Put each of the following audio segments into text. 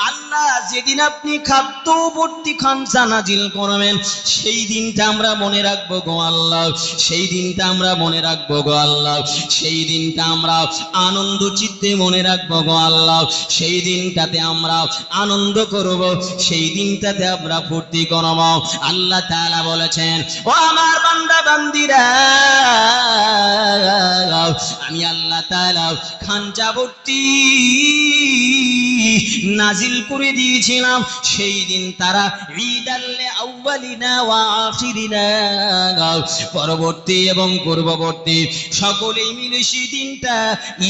আল্লাহ যেদিন আপনি খাদ্যবর্তী খামসা নাজিল করবেন সেই দিনটা আমরা মনে রাখবো গো আল্লাহ, সেই দিনটা আমরা মনে রাখবো গো আল্লাহ, সেই দিনটা আমরা আনন্দ চিত্তে মনে রাখবো গো আল্লাহ, সেই দিনটাতে আমরা আনন্দ করব, সেই দিনটাতে আমরা ফুর্তি করব। আল্লাহ তাআলা বলেছেন, ও আমার বান্দা বান্দিরা, আমি আল্লাহ তাআলা খানজাবর্তী নাজিল করে দিয়েছিলাম, সেই দিন তারা ঈদাল্লে আউয়ালিনা ওয়া আখিরিনা, পরবর্তী এবং পূর্ববর্তী সকলেই মিলে সেই দিনটা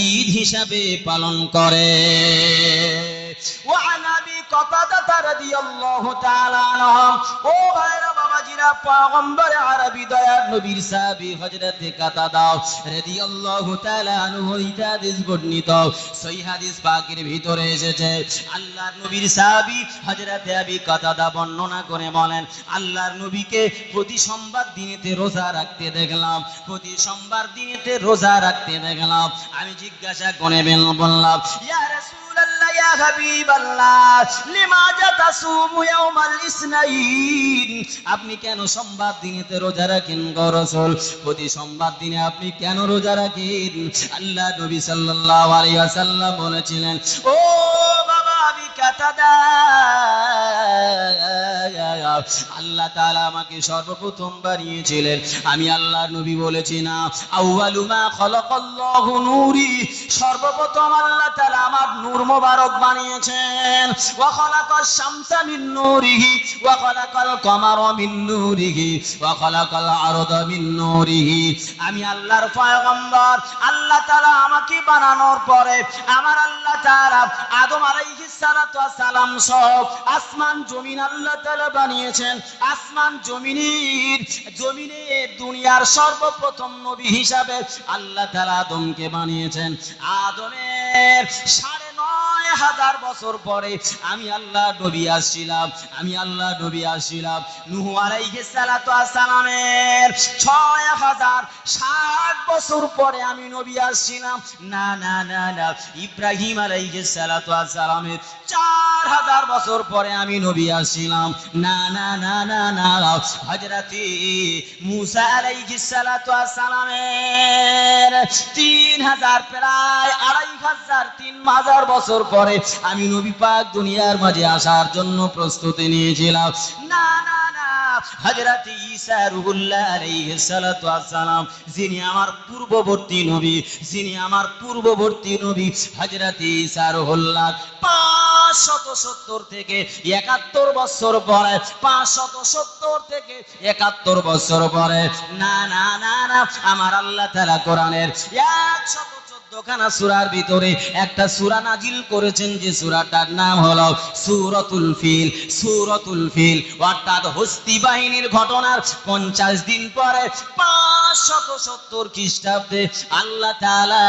ঈদ হিসাবে পালন করে। وعن أبي قتادة رضي الله تعالى عنه, ও ভাইরা বাবাজিরা, পয়গম্বর আরবি দয়ার নবীর সাহাবী হযরত কাতাদা রাদিয়াল্লাহু তাআলা আনহু হাদিস বর্ণিত, সহিহ হাদিস পাকের ভিতরে এসেছে, আল্লাহর নবীর সাহাবী হযরত আবি কাতাদা বর্ণনা করে বলেন, আল্লাহর নবীকে প্রতি সোমবার দিনেতে রোজা রাখতে দেখলাম, প্রতি সোমবার দিনেতে রোজা রাখতে দেখলাম। আমি জিজ্ঞাসা করে বললাম, ইয়া রাসূলুল্লাহ, ইয়া হাবিবাল্লাহ, লিমাযা তাসুমু ইয়াউমাল ইসনাইন, আপনি কেন সোমবার দিনেতে রোজা রাখেন গো রাসূল? প্রতি সোমবার দিনে আপনি কেন রোজা রাখেন? আল্লাহ নবী সাল্লাল্লাহু আলাইহি ওয়াসাল্লাম বলেছিলেন, ও বাবা আবি কাতাদা, আল্লাহ তাআলা আমাকে সর্বপ্রথম বানিয়েছিলেন, আমি আল্লাহর নবী বলেছি না, আউয়ালু মা খালাকাল্লাহু নূরি, সর্বপ্রথম আল্লাহ তাআলা আমার নূর মোবারক বানিয়েছেন, ওয়া খালাকাশ শামসা মিন নূরিহি ওয়া খালাকাল কমারা মিন নূরিহি ওয়া খালাকাল আরদা মিন নূরিহি। আমি আল্লাহর পয়গম্বর, আল্লাহ তাআলা আমাকে বানানোর পরে আমার আল্লাহ তাআলা আদম আলাইহিস সালাতু ওয়াস সালাম সহ আসমান জমিন আল্লাহ তাআলা বানিয়েছেন। আসমান জমিনের দুনিয়ার সর্বপ্রথম নবী হিসাবে আল্লাহ তাআলা আদমকে বানিয়েছেন। আদমের ৯,৫০০ বছর পরে আমি আল্লাহ নবী আসছিলাম, আমি আল্লাহ নবী আসছিলাম। নূহ আলাইহিস সালাতু ওয়াস সালামের ৬,০৬০ বছর পরে আমি নবী আসছিলাম। না না না না, ইব্রাহিম আলাইহিস সালাতু ওয়াস সালামের ৪,০০০ বছর পরে আমি নবী আসছিলাম। না না না না না, হযরতে মূসা আলাইহিস সালাতু ওয়াস সালামের ৩,০০০, প্রায় ৩,৫০০ বছর পরে আমি নবী পাক দুনিয়ার মাঝে আসার জন্য প্রস্তুতি নিয়েছিলাম। না না না, হযরতে ঈসা রূহুল্লাহ আলাইহিস সালাতু ওয়াস সালাম, যিনি আমার পূর্ববর্তী নবী, যিনি আমার পূর্ববর্তী নবী, হযরতে ঈসা রূহুল্লাহ ৫৭০ থেকে ৭১ বছর পরে, ৫৭০ থেকে ৭১ বছর পরে, না না না না, আমার আল্লাহ তাআলা কোরআনের ১১৪খানা সূরার ভিতরে একটা সূরা নাজিল করেছেন, যে সূরাটার নাম হলো সূরাতুল ফিল। সূরাতুল ফিল অর্থাৎ হস্তি বাহিনীর ঘটনার ৫০ দিন পরে ৫৭০ খ্রিস্টাব্দে আল্লাহ তাআলা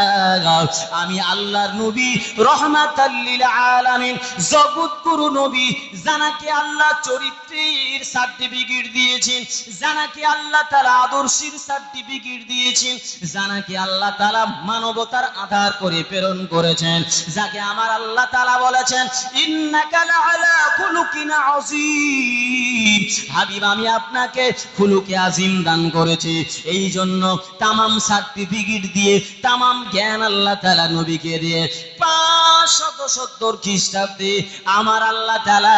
আমি আল্লাহর নবী রহমাতাল লিল আলামিন, জগৎগুরু নবী, জানাকে আল্লাহ চরিত্রের সার্টিফিকেট দিয়েছেন, জানাকে আল্লাহ তাআলা আদর্শের সার্টিফিকেট দিয়েছেন, জানাকে আল্লাহ তাআলা মানবতার আধার করে প্রেরণ করেছেন, যাকে আমার আল্লাহ তাআলা বলেছেন, ইন্নাকা লাআলা খুলুকিন আযীম, হাবিব আমি আপনাকে খুলুকে আযীম দান করেছি। এই জন্য তামাম সার্টিফিকেট দিয়ে, তামাম জ্ঞান আল্লাহ তাআলা নবীকে দিয়ে ৫৭০ খ্রিস্টাব্দে আমার আল্লাহ তাআলা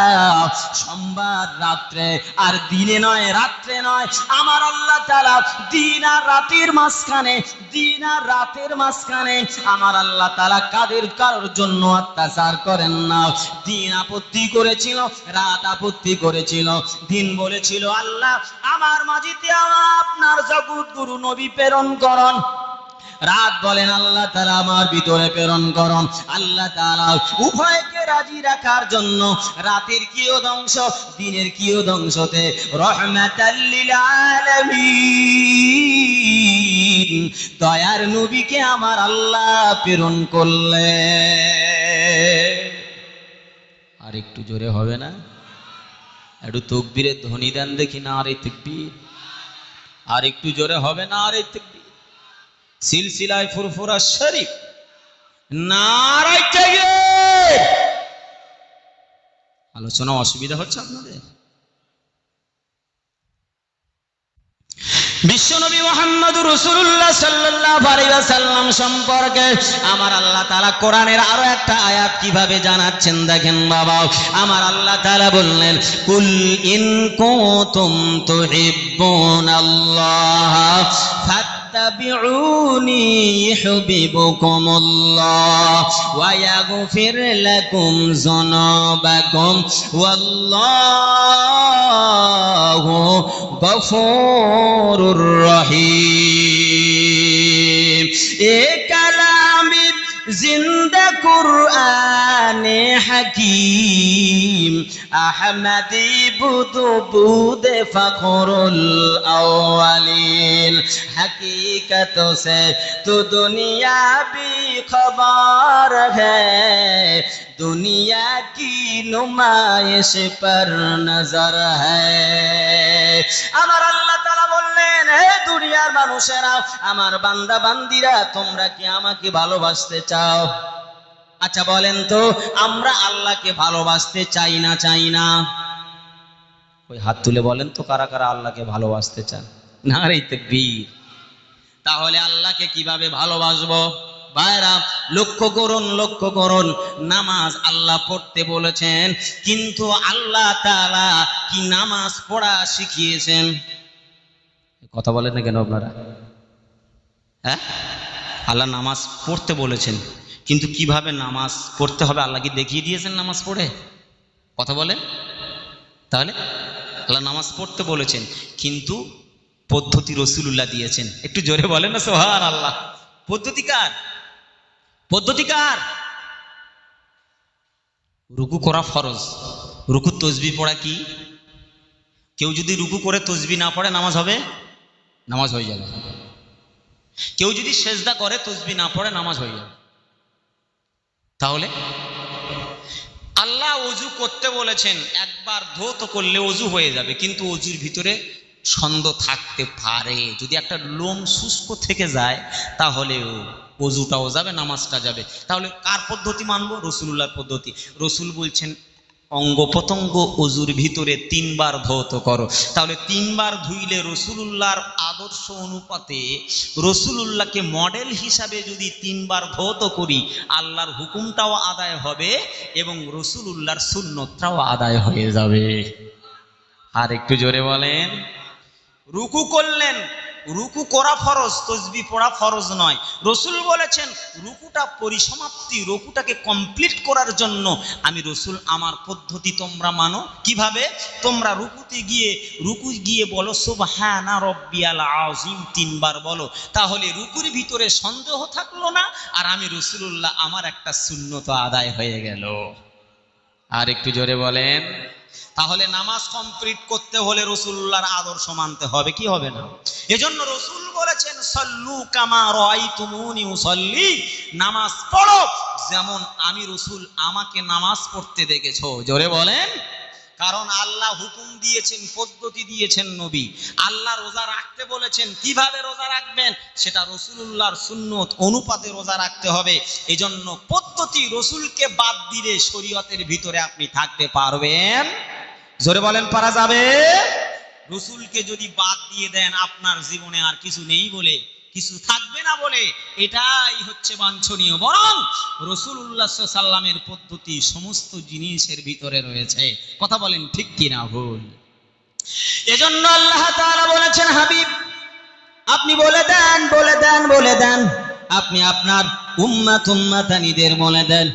সোমবার রাত্রে, আর দিনে নয়, রাত্রে নয়, আমার আল্লাহ তাআলা দিন আর রাতের মাঝখানে, দিন আর রাতের মাঝখানে আমার আল্লাহ তাআলা কারোর জন্য অত্যাচার করেন না। দিন আপত্তি করেছিল, রাত আপত্তি করেছিল। দিন বলেছিল, আল্লাহ আমার মাঝিতে আপনার জগৎগুরু নবী প্রেরণ করুন। রাত বলেন, আল্লাহ তাআলা আমার ভিতরে প্রেরণ করুন। আল্লাহ তাআলা উভয়কে রাজি রাখার জন্য রাতের কিয়দংশ, দিনের কিয়দংশতে রহমাতাল লিল আলামিন দয়ার নবীকে আমার আল্লাহ প্রেরণ করলেন। আর একটু জোরে হবে না? একটু তাকবীরের ধ্বনি দেন দেখি না। আরে তাকবীর। আর একটু জোরে হবে না? আরে তাকবীর। সিলসিলায় ফুরফুরা শরীফ, নারায়ে তাকবীর। আলোচনা অসুবিধা হচ্ছে আপনাদের? বিশ্বনবী মুহাম্মদুর রাসূলুল্লাহ সাল্লাল্লাহু আলাইহি ওয়াসাল্লাম সম্পর্কে আমার আল্লাহ তাআলা কোরআনের আরো একটা আয়াত কিভাবে জানাচ্ছেন দেখেন বাবা। আমার আল্লাহ তাআলা বললেন, কুল ইন কুনতুম তুহিব্বুনাল্লাহ ফাত্তাবিউনি ইউহিব্বুকুমুল্লাহ ওয়া ইয়াগফির লাকুম যুনুবাকুম ওয়াল্লাহু গফুরুর রহিম। এ কালামি জিন্দা কুরআনে হাকিম আহমদি বুদু বুদে ফখরুল আউয়ালিন हकीकत से तो दुनिया भी खबर है दुनिया की नुमाइश पर नजर है। আমার আল্লাহ তাআলা বললেন, হে দুনিয়ার মানুষেরা, আমার বান্দা বান্দিরা, তোমরা কি আমাকে ভালোবাসতে চাও? আচ্ছা বলেন তো, আমরা আল্লাহকে ভালোবাসতে চাই না চাই না? ওই হাত তুলে বলেন তো কারা কারা আল্লাহকে ভালোবাসতে চান? নারে তাকবীর। তাহলে আল্লাহকে কিভাবে ভালোবাসবো? ভাইরা লক্ষ্য করুন, নামাজ আল্লাহ পড়তে বলেছেন, কিন্তু আল্লাহ তাআলা কি নামাজ পড়া শিখিয়েছেন? কথা বলেন না কেন আপনারা? হ্যাঁ, আল্লাহ নামাজ পড়তে বলেছেন, কিন্তু কিভাবে নামাজ পড়তে হবে আল্লাহ কি দেখিয়ে দিয়েছেন নামাজ পড়ে? কথা বলেন। তাহলে আল্লাহ নামাজ পড়তে বলেছেন, কিন্তু পদ্ধতি রাসূলুল্লাহ দিয়েছেন। একটু জোরে বলেন না সুবহানাল্লাহ। পদ্ধতিকার রুকু করা ফরজ, রুকু তসবিহ পড়া কি? কেউ যদি রুকু করে তসবিহ না পড়ে নামাজ হবে? নামাজ হয়ে যাবে। কেউ যদি সেজদা করে তসবিহ না পড়ে নামাজ হয়ে যাবে। তাহলে আল্লাহ ওযু করতে বলেছেন, একবার ধৌত করলে ওযু হয়ে যাবে, কিন্তু ওযুর ভিতরে ছন্দ থাকতে পারে। যদি একটা লোম শুষ্ক থেকে যায় তাহলে ওযুটাও যাবে, নামাজটা যাবে। তাহলে কার পদ্ধতি মানবো? রাসূলুল্লাহর পদ্ধতি। রাসূল বলছেন অঙ্গ প্রত্যঙ্গ ওযুর ভিতরে 3 বার ধৌত করো। তাহলে 3 বার ধুইলে রাসূলুল্লাহর আদর্শ অনুপাতে রাসূলুল্লাহকে মডেল হিসাবে যদি 3 বার ধৌত করি, আল্লাহর হুকুমটাও আদায় হবে এবং রাসূলুল্লাহর সুন্নতটাও আদায় হয়ে যাবে। আর একটু জোরে বলেন। রুকু করলেন, রুকু করা ফরজ, তসবিহ পড়া ফরজ নয়। রাসূল বলেছেন রুকুটা পরিসমাপ্তি, রুকুটাকে কমপ্লিট করার জন্য আমি রাসূল আমার পদ্ধতি তোমরা মানো। কিভাবে? তোমরা রুকু গিয়ে বলো সুবহানা রাব্বিয়াল আযীম 3 বার বলো, তাহলে রুকুর ভিতরে সন্দেহ থাকলো না, আর আমি রাসূলুল্লাহ আমার একটা সুন্নত আদায় হয়ে গেল। আর একটু জোরে বলেন। তাহলে নামাজ কমপ্লিট করতে হলে রাসূলুল্লাহর আদর্শ মানতে হবে, কি হবে না? এজন্য রাসূল বলেছেন সাল্লু কামা রাআইতুমুনি উসাল্লি, নামাজ পড়ো যেমন আমি রাসূল আমাকে নামাজ পড়তে দেখেছো। জোরে বলেন। কারণ আল্লাহ হুকুম দিয়েছেন, পদ্ধতি দিয়েছেন নবী। আল্লাহ রোজা রাখতে বলেছেন, কিভাবে রোজা রাখবেন সেটা রাসূলুল্লাহর সুন্নত অনুপাতে রোজা রাখতে হবে। এজন্য পদ্ধতি রাসূলকে বাদ দিলে শরীয়তের ভিতরে আপনি থাকতে পারবেন? জোরে বলেন, পারা যাবে? রাসূলকে যদি বাদ দিয়ে দেন আপনার জীবনে আর কিছু নেই বলে, কিছু থাকবে না বলে, এটাই হচ্ছে বাঞ্ছনীয়। বরং রাসূলুল্লাহ সাল্লাল্লাহু আলাইহি ওয়াসাল্লামের পদ্ধতি সমস্ত জিনিসের ভিতরে রয়েছে। কথা বলেন ঠিক কি না ভুল? এজন্য আল্লাহ তাআলা বলেছেন, হাবিব আপনি বলে দেন, আপনি আপনার উম্মাতানিদের বলে দেন,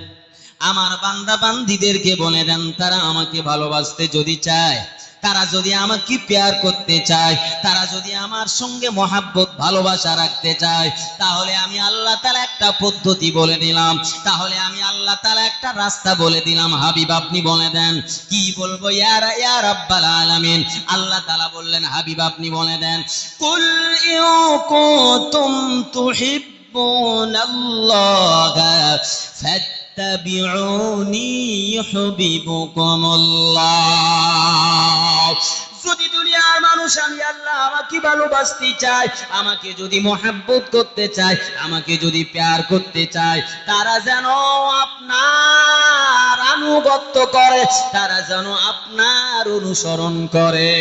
আমার বান্দা বান্দীদেরকে বলে দেন, তারা আমাকে ভালোবাসতে যদি চায়, তারা যদি আমাকে প্যার করতে চায়, তারা যদি আমার সঙ্গে মহাব্বত ভালোবাসা রাখতে চায়, তাহলে আমি আল্লাহ তাআলা একটা পদ্ধতি বলে দিলাম, তাহলে আমি আল্লাহ তাআলা একটা রাস্তা বলে দিলাম। হাবিব আপনি বলে দেন। কি বলবো? ইয়া রাব্বাল আলামিন। আল্লাহ তাআলা বললেন, হাবিব আপনি বলে দেন, কুল ইন কুনতুম তুহিব্বুনাল্লাহা ফাত্তাবিউনি ইউহিব্বুকুমুল্লাহ। যদি দুনিয়ার মানুষ আমি আল্লাহ আমাকে ভালোবাসতে চায়, আমাকে যদি মহব্বত করতে চায়, আমাকে যদি প্যার করতে চায়, তারা যেন আপনার আনুগত্য করে, তারা যেন আপনার অনুসরণ করে।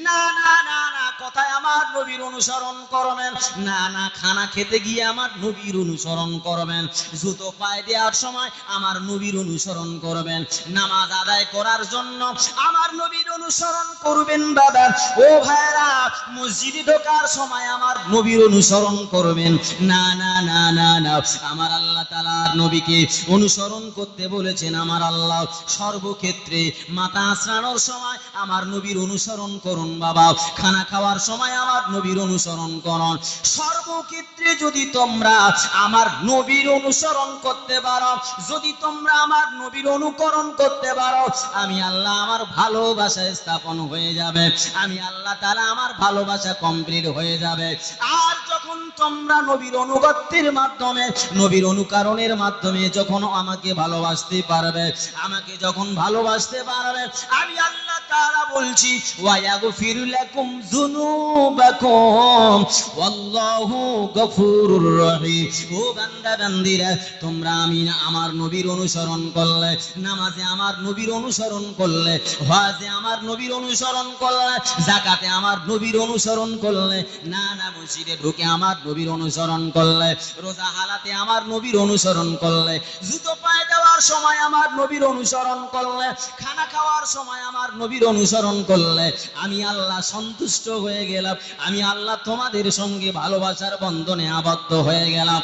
না না না না, কোথায় আমার নবীর অনুসরণ করবেন? না না, খানা খেতে গিয়ে আমার নবীর অনুসরণ করবেন, জুতো পায়ে দেওয়ার সময় আমার নবীর অনুসরণ করবেন, নামাজ আদায় করার জন্য আমার নবীর অনুসরণ করবেন। বাবা ও ভাইরা, মসজিদে ঢোকার সময় আমার নবীর অনুসরণ করবেন। না না না না না, আমার আল্লাহ তাআলার নবীকে অনুসরণ করতে বলেছেন। আমার আল্লাহ সর্বক্ষেত্রে মাথা আঁচড়ানোর সময় আমার নবীর অনুসরণ করুন। বাবা খানা খাওয়ার সময় আমার নবীর অনুসরণ করুন। সর্বক্ষেত্রে যদি তোমরা আমার নবীর অনুসরণ করতে পারো, যদি তোমরা আমার নবীর অনুকরণ করতে পারো, আমি আল্লাহ আমার ভালোবাসা স্থাপন হয়ে যাবে, আমি আল্লাহ তাআলা আমার ভালোবাসা কমপ্লিট হয়ে যাবে। আর যখন তোমরা নবীর অনুগত্যের মাধ্যমে, নবীর অনুকরণের মাধ্যমে যখন আমাকে ভালোবাসতে পারবে, আমাকে যখন ভালোবাসতে পারবে, আমি আল্লাহ তাআলা বলছি ওয়ায়াগফিরু লাকুম যুনুবাকুম ওয়াল্লাহু গফুরুর রহিম। ও বান্দা বান্দিরা, তোমরা আমি আমার নবীর অনুসরণ করলে, নামাজে আমার নবীর অনুসরণ করলে, হজে আমার নবীর অনুসরণ করলে, যাকাতে আমার নবীর অনুসরণ করলে, না না মসজিদে ঢুকে আমার নবীর অনুসরণ করলে, রোজা হালাতে আমার নবীর অনুসরণ করলে, জুতো পায়ে দেওয়ার সময় আমার নবীর অনুসরণ করলে, খানা খাওয়ার সময় আমার নবীর অনুসরণ করলে, আমি আল্লাহ সন্তুষ্ট হয়ে গেলাম, আমি আল্লাহ তোমাদের সঙ্গে ভালোবাসার বন্ধনে আবদ্ধ হয়ে গেলাম।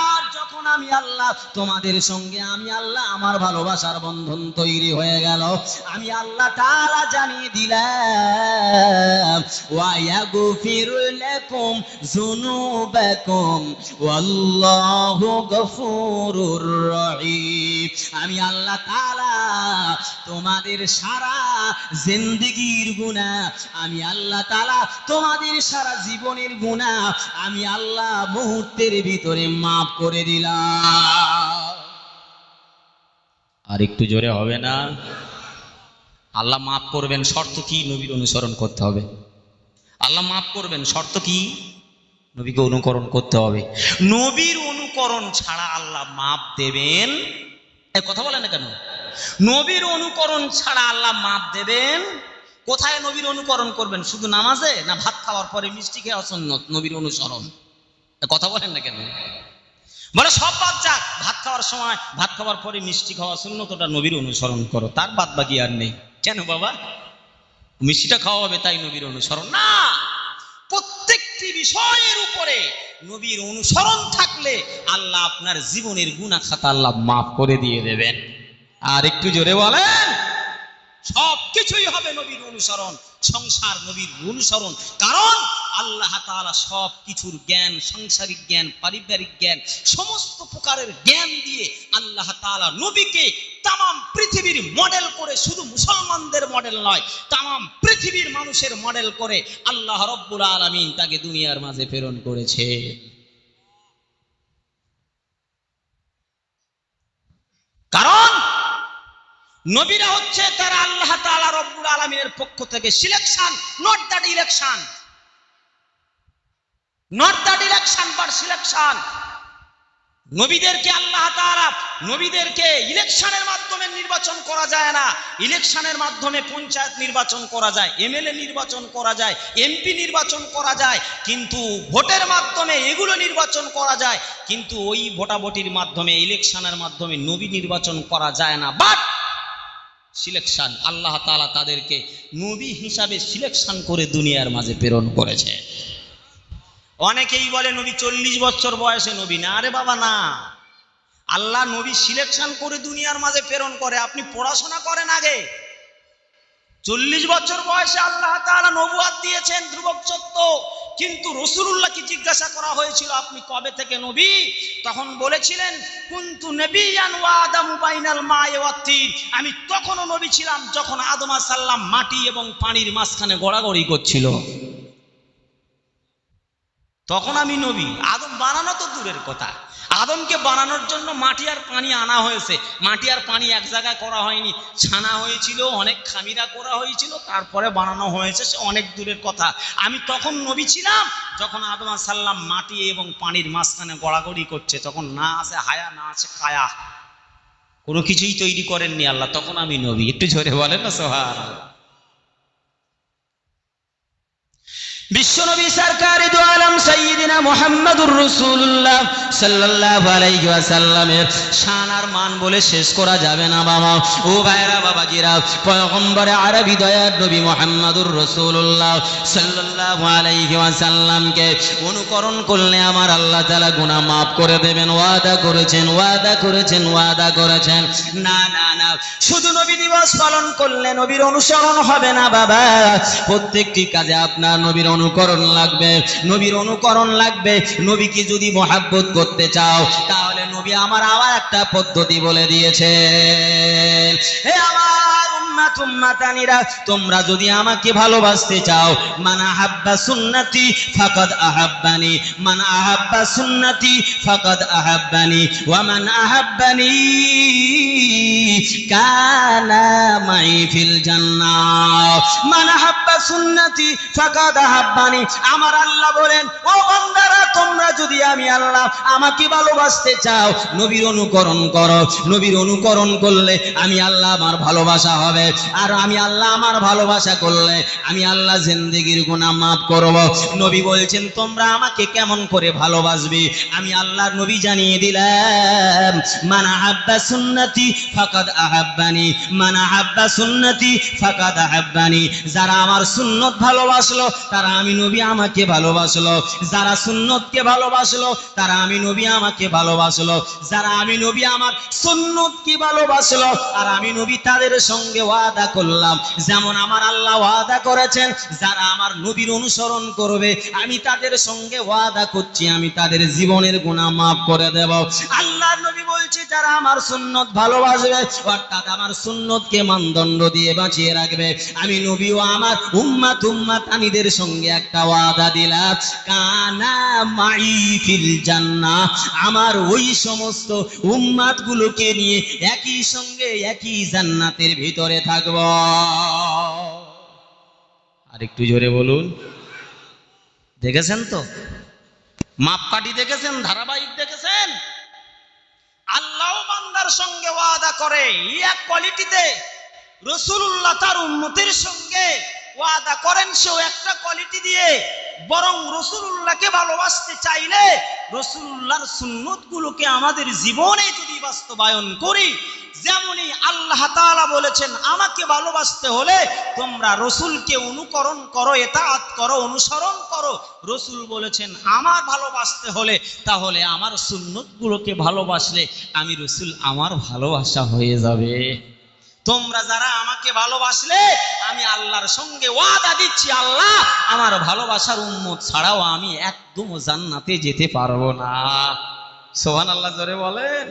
আর যখন আমি আল্লাহ তোমাদের সঙ্গে, আমি আল্লাহ আমার ভালোবাসার বন্ধন তৈরি হয়ে গেল, আমি আল্লাহ তাআলা জানিয়ে দিলাম ওয়ায়াগফিরু লাকুম যুনুবাকুম ওয়াল্লাহু গফুরুর রহিম। আমি আল্লাহ তাআলা তোমাদের সারা জিন্দেগীর গুনাহ, আমি আল্লাহ তাআলা তোমাদের সারা জীবনের গুনাহ আমি আল্লাহ মুহূর্তের ভিতরে মাফ করে দিলাম। আর একটু জোরে হবে না? আল্লাহ মাফ করবেন, শর্ত কি? নবীর অনুসরণ করতে হবে। আল্লাহ মাফ করবেন, শর্ত কি? নবীকে অনুকরণ করতে হবে। নবীর অনুকরণ ছাড়া আল্লাহ মাফ দেবেন? কথা বলেন না কেন? নবীর অনুকরণ ছাড়া আল্লাহ মাফ দেবেন? কোথায় নবীর অনুকরণ করবেন? শুধু নামাজে, না ভাত খাওয়ার পরে মিষ্টি খেয়ে সুন্নত নবীর অনুসরণ? কথা বলেন না কেন? বলে সব বাদ যাক, ভাত খাওয়ার সময়, ভাত খাওয়ার পরে মিষ্টি খাওয়া সুন্নত, ওটা নবীর অনুসরণ করো, তার বাদ বাকি আর নেই। কেন বাবা? মিষ্টিটা খাওয়া হবে তাই নবীর অনুসরণ না। প্রত্যেকটি বিষয়ের উপরে নবীর অনুসরণ থাকলে আল্লাহ আপনার জীবনের গুনাহ খাতা আল্লাহ মাফ করে দিয়ে দেবেন। আর একটু জোরে বলেন। সব কিছুই হবে নবীর অনুসরণ, সংসার নবীর অনুসরণ। কারণ আল্লাহ তাআলা সব কিছুর জ্ঞান, সাংসারিক জ্ঞান, পারিবারিক জ্ঞান, সমস্ত প্রকারের জ্ঞান দিয়ে আল্লাহ তাআলা নবীকে তামাম পৃথিবীর মডেল করে, শুধু মুসলমানদের মডেল নয়, তামাম পৃথিবীর মানুষের মডেল করে আল্লাহ রব্বুল আলামিন তাকে দুনিয়ার মাঝে প্রেরণ করেছে। কারণ নবীরা হচ্ছে তারা আল্লাহ তাআলা রব্বুল আলামিনের পক্ষ থেকে selection, not that election, not that election but selection. নবীদেরকে আল্লাহ তাআলা, নবীদেরকে ইলেকশনের মাধ্যমে নির্বাচন করা যায় না। ইলেকশনের মাধ্যমে পঞ্চায়েত নির্বাচন করা যায়, এমএলএ নির্বাচন করা যায়, এমপি নির্বাচন করা যায়, কিন্তু ভোটের মাধ্যমে এগুলো নির্বাচন করা যায়, কিন্তু ওই ভোটাভুটির মাধ্যমে, ইলেকশনের মাধ্যমে নবী নির্বাচন করা যায় না। বাট সিলেকশন, আল্লাহ তাআলা তাদেরকে নবী হিসাবে সিলেকশন করে দুনিয়ার মাঝে প্রেরণ করেছে। অনেকেই বলে নবী 40 বছর বয়সে নবী। না রে বাবা, না। আল্লাহ নবী সিলেকশন করে দুনিয়ার মাঝে প্রেরণ করে। আপনি পড়াশোনা করেন আগে। 40 বছর বয়সে আল্লাহ তাআলা নবুয়ত দিয়েছেন, ধ্রুবক সত্য। কিন্তু রাসূলুল্লাহকে জিজ্ঞাসা করা হয়েছিল, আপনি কবে থেকে নবী? তখন বলেছিলেন, কুনতু নবিয়ান ওয়া আদামু বাইনাল মা'i ওয়াত তিন। আমি তখনও নবী ছিলাম যখন আদম আলাইহিস সালাম মাটি এবং পানির মাঝখানে গড়াগড়ি করছিল, তখন আমি নবী। আদম বানানো তো দূরের কথা, আদমকে বানানোর জন্য মাটি আর পানি আনা হয়েছে। মাটি আর পানি এক জায়গায় করা হয়নি, ছানা হয়েছিল, অনেক খামিরা করা হয়েছিল, তারপরে বানানো হয়েছে, সে অনেক দূরের কথা। আমি তখন নবী ছিলাম যখন আদম আলাইহিস সালাম মাটি এবং পানির মাঝখানে গড়াগড়ি করছে, তখন না আছে হায়া, না আছে কায়া। কোনো কিছুই তৈরি করেননি আল্লাহ, তখন আমি নবী। একটু জোরে বলেন না সুবহানাল্লাহ। বিশ্বনবী সরকারে দু আলম সাইয়্যিদিনা মুহাম্মাদুর রাসূলুল্লাহ সাল্লাল্লাহু আলাইহি ওয়াসাল্লামের শান আর মান বলে শেষ করা যাবে না বাবা। ও ভাইরা বাবাজিরা, পয়গম্বরে আরবি দয়ার নবী মুহাম্মাদুর রাসূলুল্লাহ সাল্লাল্লাহু আলাইহি ওয়াসাল্লামকে অনুকরণ করলে আমার আল্লাহ তাআলা গুনাহ maaf করে দেবেন। ওয়াদা করেছেন, ওয়াদা করেছেন, ওয়াদা করেছেন। না না না, শুধু নবী দিবস পালন করলে নবীর অনুসরণ হবে না বাবা। প্রত্যেকটি কাজে আপনার নবীর অনুকরণ লাগবে, নবীর অনুকরণ লাগবে। নবীকে যদি মহাব্বত করতে চাও তাহলে নবী আমার আবার একটা পদ্ধতি বলে দিয়েছে। হে আমার উম্মত উম্মাতানিরা, তোমরা যদি আমাকে ভালোবাসতে চাও, মান আহাব্বা সুন্নতি ফাকাদ আহাব্বানি, মান আহাব্বা সুন্নতি ফাকাদ আহাব্বানি, ওয়া মান আহাব্বানি কানা মাই ফিল জান্নাহ। মান আহাব্বা সুন্নতি ফাকাদ আহাব্বানি। আমার আল্লাহ বলেন, ও বান্দারা, তোমরা যদি আমি আল্লাহ আমাকে ভালোবাসতে চাও, নবীর অনুকরণ করো। নবীর অনুকরণ করলে আমি আল্লাহ আমার ভালোবাসা হবে, আর আমি আল্লাহ আমার ভালোবাসা করলে আমি আল্লাহ জিন্দেগির গুনাহ maaf করব। নবী বলছেন তোমরা আমাকে কেমন করে ভালোবাসবে, আমি আল্লাহর নবী জানিয়ে দিলাম। মান আহাব্বা সুন্নতি ফাকাদ আহাব্বানি, মান আহাব্বা সুন্নতি ফাকাদ আহাব্বানি। যারা আমার সুন্নত ভালোবাসলো তারা আমি নবী আমাকে ভালোবাসলো, যারা সুন্নতকে ভালোবাসলো তারা আমি নবী আমাকে ভালোবাসলো, যারা আমি নবী আমার সুন্নতকে ভালোবাসলো আর আমি নবী তাদের সঙ্গে ওয়াদা করলাম, যেমন আমার আল্লাহ ওয়াদা করেছেন যারা আমার নবীর অনুসরণ করবে আমি তাদের সঙ্গে ওয়াদা করছি আমি তাদের জীবনের গুনাহ maaf করে দেব। আল্লাহর নবী বলছে যারা আমার সুন্নত ভালোবাসবে, অর্থাৎ আমার সুন্নতকে মানদণ্ড দিয়ে বাঁচিয়ে রাখবে, আমি নবীও আমার উম্মত উম্মাতানিদের সঙ্গে একটা ওয়াদা দিলাম, কানা মাই ফিল জান্নাহ, আমার ওই সমস্ত উম্মাত গুলোকে নিয়ে একই সঙ্গে একই জান্নাতের ভিতরে থাকব। আর একটু জোরে বলুন। দেখেছেন তো মাপকাঠি, দেখেছেন ধারাবাহিক, দেখেছেন আল্লাহ বান্দার সঙ্গে ওয়াদা করে এক কোয়ালিটিতে, রাসূলুল্লাহ তার উম্মতের সঙ্গে ওয়াদা করেন সেও একটা কোয়ালিটি দিয়ে। বরং রাসূলুল্লাহকে ভালোবাসতে চাইলে রাসূলুল্লাহর সুন্নতগুলোকে আমাদের জীবনে যদি বাস্তবায়ন করি, যেমনই আল্লাহ তাআলা বলেছেন আমাকে ভালোবাসতে হলে তোমরা রাসূলকে অনুকরণ করো, ইতাআত করো, অনুসরণ করো। রাসূল বলেছেন আমার ভালোবাসতে হলে তাহলে আমার সুন্নতগুলোকে ভালোবাসলে আমি রাসূল আমার ভালোবাসা হয়ে যাবে। তোমরা যারা আমাকে ভালোবাসলে আমি আল্লাহর সঙ্গে ওয়াদা দিচ্ছি আল্লাহ আমার ভালোবাসার উম্মত ছাড়াও আমি একদম জান্নাতে যেতে পারবো না। সুবহানাল্লাহ, জোরে বলেন।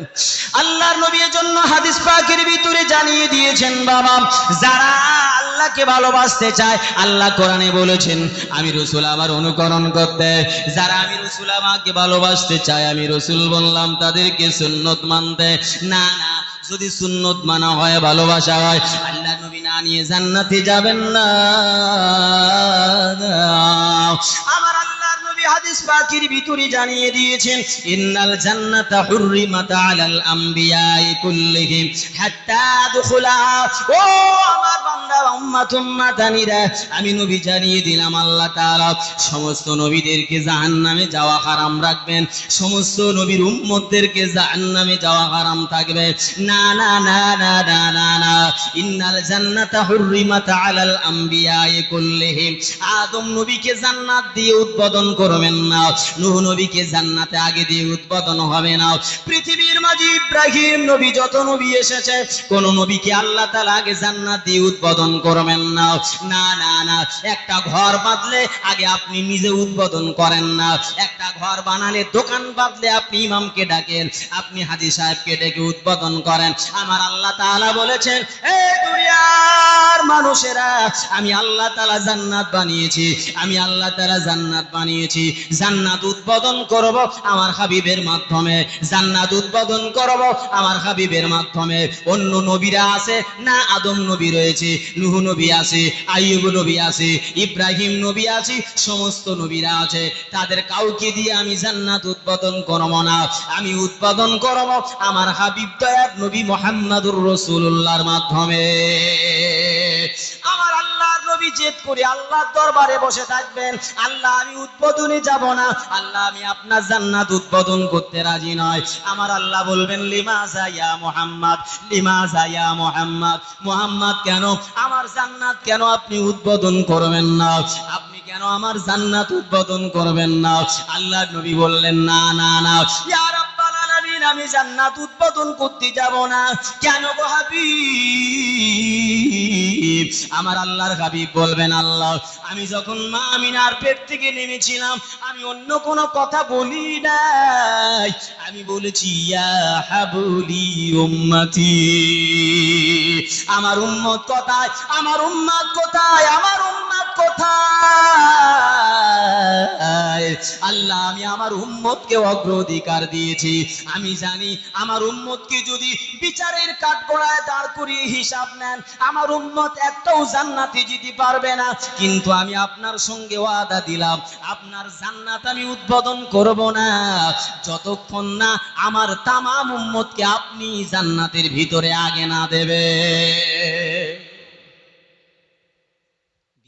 আল্লাহর নবীর জন্য হাদিস পাকের ভিতরে জানিয়ে দিয়েছেন বাবা, যারা আল্লাহকে ভালোবাসতে চায় আল্লাহ কোরআনে বলেছেন আমি রাসূল আমার অনুকরণ করতে। যারা আমি রাসূল আমাকে ভালোবাসতে চায় আমি রাসূল বললাম তাদেরকে সুন্নত মানতে। না না, যদি সুন্নত মানা হয় ভালোবাসা হয়, আল্লাহ নবী না নিয়ে জান্নাতে যাবেন না। আমার আল্লাহর নবী হাদিস পাকের ভিতরে জানিয়ে দিয়েছেন ইন্নাল জান্নাতা হুররিমাত আলাল আমবিয়াই কুল্লিহিম হাত্তা দুখুলা। ও আমার বান্দা উম্মত উম্মাতানিরা, আমি নবী জানিয়ে দিলাম আল্লাহ তাআলা সমস্ত নবীদেরকে জাহান্নামে যাওয়া হারাম রাখবেন, সমস্ত নবীর উম্মতদেরকে জাহান্নামে যাওয়া হারাম থাকবে। না না না না না না না, ইন্নাল জান্নাতা হুররিমাত আলাল আমবিয়াই কুল্লিহিম। আদম নবীকে জান্নাত দিয়ে উদ্বোধন করবেন না, নূহ নবীকে জান্নাতে আগে দিয়ে উদ্বোধন হবে না। পৃথিবীর মাঝে ইব্রাহিম নবী যত নবী এসেছে কোন নবীকে আল্লাহ তাআলা আগে জান্নাত দিয়ে উদ্বোধন করবেন না। না না না, একটা ঘর বাঁধলে আগে আপনি নিজে উদ্বোধন করেন না, একটা ঘর বানালে দোকান বাঁধলে আপনি ইমামকে ডাকেন, আপনি হাজী সাহেবকে ডেকে উদ্বোধন করেন। আমার আল্লাহ তাআলা বলেছেন এই দুনিয়ার মানুষেরা আমি আল্লাহ তাআলা জান্নাত বানিয়েছি, আমি আল্লাহ তাআলা জান্নাত বানিয়েছি, জান্নাত উদ্বোধন করব আমার হাবিবের মাধ্যমে, জান্নাত উদ্বোধন উদ্বোধন করব আমার হাবিবের মাধ্যমে। অন্য নবীরা আছে না? আদম নবী রয়েছে, নূহ নবী আছে, আইয়ুব নবী আছে, ইব্রাহিম নবী আছে, সমস্ত নবীরা আছে। তাদের কাউকে দিয়ে আমি জান্নাত উদ্বোধন করব না, আমি উদ্বোধন করব আমার হাবিব দয়ার নবী মুহাম্মদুর রাসূলুল্লাহর মাধ্যমে। আমার আল্লাহর নবী জেদ করে আল্লাহর দরবারে বসে থাকবেন, আল্লাহ আমি উদ্বোধনে যাব না, আল্লাহ আমি আপনার জান্নাত উদ্বোধন করতে রাজি নয়। আমার আল্লাহ বলবেন লিমাযা ইয়া মুহাম্মদ, লিমাযা ইয়া মুহাম্মদ, মুহাম্মদ কেন আমার জান্নাত কেন আপনি উদ্বোধন করবেন না, আপনি কেন আমার জান্নাত উদ্বোধন করবেন না? আল্লাহর নবী বললেন না না না ইয়া রাব্বাল আলামিন, আমি জান্নাত উদ্বোধন করতে যাব না। কেন গো হাবিব? আমার আল্লাহর হাবিব বলবেন আল্লাহ আমি যখন মা আমিনার পেট থেকে নেমেছিলাম আমি অন্য কোনো কথা বলি নাই, আমি বলেছি ইয়া হাবুলি উম্মতি, আমার উম্মত কোথায়, আমার উম্মত কোথায়, আমার উম্মত কোথায়? আল্লাহ আমি আমার উম্মতকে অগ্রাধিকার দিয়েছি। আমি জানি আমার উম্মতকে যদি বিচারের কাঠগড়ায় দাঁড় করিয়ে হিসাব নেন আমার উম্মত একটাও জান্নাতে যেতে পারবে না, কিন্তু আমি আপনার সঙ্গে ওয়াদা দিলাম আপনার জান্নাত আমি উদ্বোধন করব না যতক্ষণ না আমার তামাম উম্মতকে আপনি জান্নাতের ভিতরে আগে না দেবে।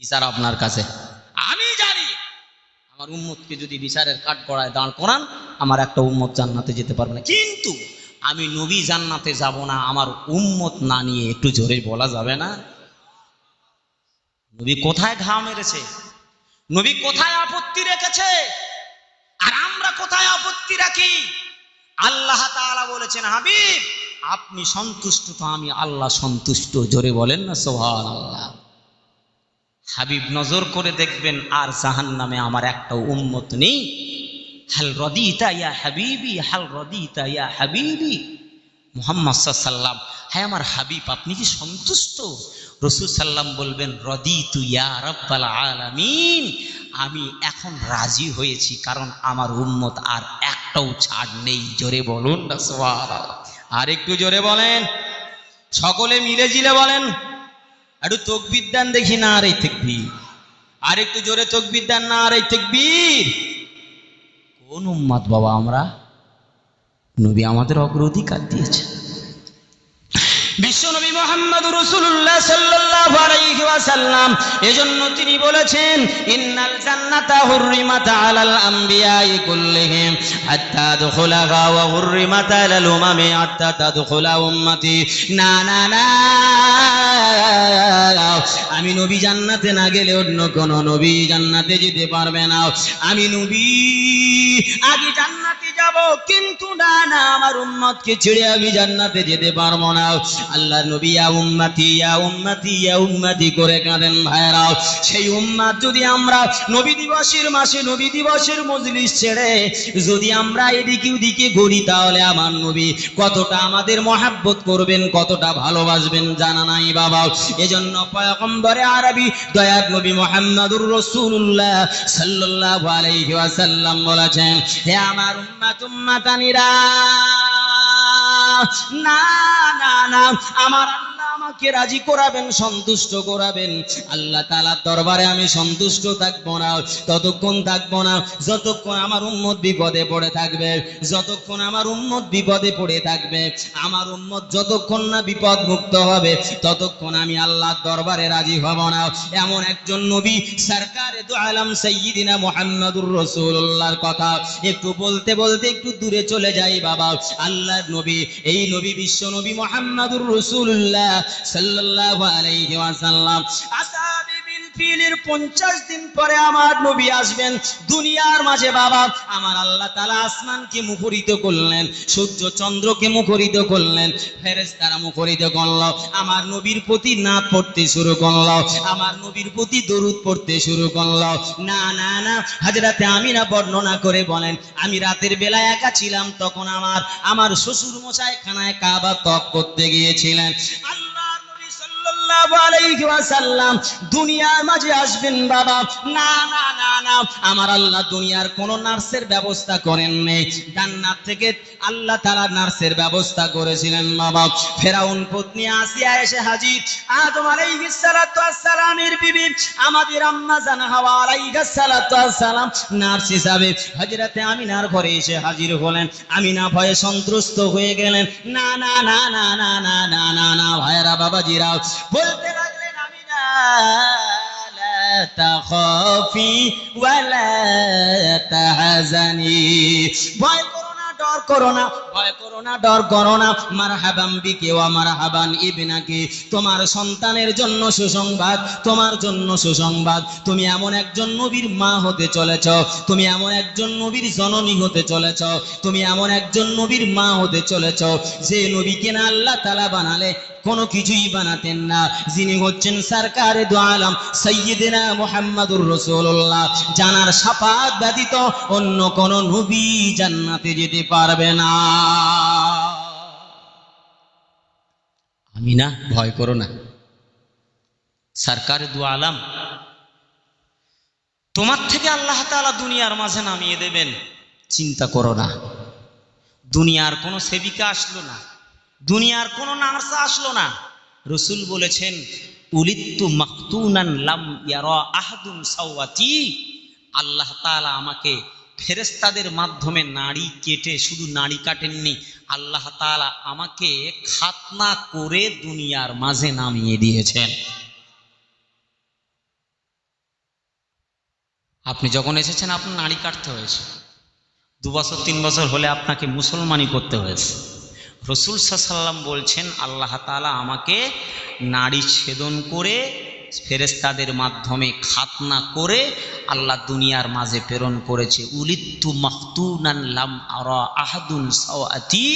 বিচার আপনার কাছে। আমি জানি আমার উম্মতকে যদি বিচারের কাঠগড়ায় দাঁড় করান আমার একটা উম্মত জান্নাতে যেতে পারবে না, কিন্তু আমি নবী জান্নাতে যাব না আমার উম্মত না নিয়ে। একটু জোরে বলা যাবে না? নবী কোথায় ঘা মেরেছে, নবী কোথায় আপত্তি রেখেছে, আর আমরা কোথায় আপত্তি রাখি? আল্লাহ তাআলা বলেছেন হাবিব আপনি সন্তুষ্ট তো আমি আল্লাহ সন্তুষ্ট। জোরে বলেন না সুবহানাল্লাহ। হাবিব নজর করে দেখবেন আর জাহান্নামে আমার একটা উম্মত নেই। হাল রাদিতা ইয়া হাবিবি, হাল রাদিতা ইয়া হাবিবি। মুহাম্মদ সাল্লাল্লাহু, হ্যাঁ আমার হাবিব আপনি কি সন্তুষ্ট? রাসূল সাল্লাম বলবেন রাদিতু ইয়া রাব্বাল আলামিন, আমি এখন রাজি হয়েছি কারণ আমার উম্মত আর একটাও ছাড় নেই। জোরে বলুন না সুবহানাল্লাহ। আর একটু জোরে বলেন, সকলে মিলে জিলে বলেন। একটু তাকবীর দেন দেখি, না আরে তাকবীর। আর একটু জোরে তাকবীর দেন, না আরে তাকবীর। কোন উম্মত বাবা আমরা? নবী আমাদের অগ্রাধিকার দিয়েছেন। বিশ্বনবী মুহাম্মদুর রাসূলুল্লাহ সাল্লাল্লাহু আলাইহি ওয়াসাল্লাম এজন্য তিনি বলেছেন ইন্নাল জান্নাতা হুররিমাত আলাল আমবিয়াই কুল্লিহিম হাত্তা দুখুলাহা ওয়া হুররিমাত আলাল উমামি হাত্তা তাদখুলা উম্মতি। না না না, আমি নবী জান্নাতে না গেলে অন্য কোন নবী জান্নাতে যেতে পারবে না। আমি নবী আগে জান্নাতে যাব, কিন্তু না না আমার উম্মতকে ছেড়ে আমি জান্নাতে যেতে পারবো না। আল্লাহ নবী ইয়া উম্মতি ইয়া উম্মতি ইয়া উম্মতি করে কাঁদেন ভাইরা। সেই উম্মত যদি আমরা নবী দিবসের মাসে নবী দিবসের মজলিস ছেড়ে যদি আমরা এদিকে ওদিকে ঘুরি তাহলে আমার নবী কতটা আমাদের মহব্বত করবেন, কতটা ভালোবাসবেন জানা নাই বাবা। এজন্য পয়গম্বরে আরবি দয়ার নবী মুহাম্মদুর রাসূলুল্লাহ সাল্লাল্লাহু আলাইহি ওয়াসাল্লাম বলেছেন হে আমার উম্মত উম্মতানিরা, না না না আমার আল্লাহ আমাকে রাজি করাবেন, সন্তুষ্ট করাবেন। আল্লাহ তাআলার দরবারে আমি সন্তুষ্ট থাকবো না ততক্ষণ থাকবো না যতক্ষণ আমার উম্মত বিপদে পড়ে থাকবে, যতক্ষণ আমার উম্মত বিপদে পড়ে থাকবে, আমার উম্মত যতক্ষণ না বিপদ মুক্ত হবে ততক্ষণ আমি আল্লাহর দরবারে রাজি হব না। এমন একজন নবী সরকারে দু আলম সাইয়্যিদিনা মুহাম্মদুর রাসূলুল্লাহর কথা একটু বলতে বলতে একটু দূরে চলে যাই বাবা। আল্লাহর নবী, এই নবী বিশ্ব নবী মুহাম্মদুর রাসূলুল্লাহ সাল্লাল্লাহু আলাইহি ওয়াসাল্লাম আসহাবে বিল ফিলের 50 দিন পরে আমার নবী আসবেন দুনিয়ার মাঝে বাবা। আমার আল্লাহ তাআলা আসমানকে মুখরিত করলেন, সূর্য চন্দ্রকে মুখরিত করলেন, ফেরেশতারা মুখরিত করলো, আমার নবীর প্রতি নাত পড়তে শুরু করলো, আমার নবীর প্রতি দরুদ পড়তে শুরু করলো। না না না, হযরতে আমিনা বর্ণনা করে বলেন আমি রাতের বেলা একা ছিলাম, তখন আমার শ্বশুর মশাই খানায় কাবা তওয়াফ করতে গিয়েছিলেন। আল্লাহর নবী সাল্লাল্লাহু সাল্লাল্লাহু আলাইহি ওয়াসাল্লাম দুনিয়ার মাঝে আসবেন বাবা, না না না না, আমার আল্লাহ দুনিয়ার কোন নার্সের ব্যবস্থা করেন নাই, জান্নাত থেকে আল্লাহ তাআলা নার্সের ব্যবস্থা করেছিলেন বাবা। ফেরাউন পত্নী আসিয়া এসে হাজির, আদম আলাইহিস সালাতু ওয়াস সালামের বিবি আমাদের আম্মা জান হাওয়া আলাইহিস সালাতু ওয়াস সালাম নার্স হিসাবে হযরতে আমিনার ঘরে এসে হাজির হলেন। আমিনা ভয়ে সন্ত্রস্ত হয়ে গেলেন, না না না না না না না না না, ভাইরা বাবাজিরা বলতে লাগলেন, আমিনা লা তাখাফি ওয়ালা তাহজানি, ভয় করো না, ডর করো না, ভয় করো না, ডর করো না, মারহাবান বিকে ওয়া মারহাবান ইবনাকি, তোমার সন্তানের জন্য সুসংবাদ, তোমার জন্য সুসংবাদ, তুমি এমন একজন নবীর মা হতে চলেছ, তুমি এমন একজন নবীর জননী হতে চলেছ, তুমি এমন একজন নবীর মা হতে চলেছ যে নবীকে না আল্লাহ তাআলা বানালে কোনো কিছুই বানাতেন না, যিনি হচ্ছেন সরকারে দু আলম সাইয়্যিদিনা মুহাম্মাদুর রাসূলুল্লাহ, জানার শাফাত ব্যতীত অন্য কোন নবী জান্নাতে যেতে পারবে না। আমিনা ভয় করো না, সরকারে দু আলম তোমার থেকে আল্লাহ তাআলা দুনিয়ার মাঝে নামিয়ে দেবেন, চিন্তা করো না। দুনিয়ার কোনো সেবিকা আসলো না, দুনিয়ার কোনো নার্স আসলো না, রাসূল বলেছেন উলিদতু মাকতুনান লাম ইয়ারা আহাদুন সাওয়াতি, আল্লাহ তাআলা আমাকে ফেরেশতাদের মাধ্যমে নাড়ি কেটে, শুধু নাড়ি কাটেননি, আল্লাহ তাআলা আমাকে খাতনা করে দুনিয়ার মাঝে নামিয়ে দিয়েছেন। আপনি যখন এসেছেন আপনার নাড়ি কাটতে হয়েছে, 2 বছর 3 বছর হলে আপনাকে মুসলমানি করতে হয়েছে। রাসূল সাল্লাল্লাহু আলাইহি ওয়াসাল্লাম বলছেন আল্লাহ তাআলা আমাকে নাড়ি ছেদন করে ফেরেশতাদের মাধ্যমে খাতনা করে আল্লাহ দুনিয়ার মাঝে প্রেরণ করেছে। উলিদতু মাকতুনান লাম আরা আহাদুন সাওয়াতি,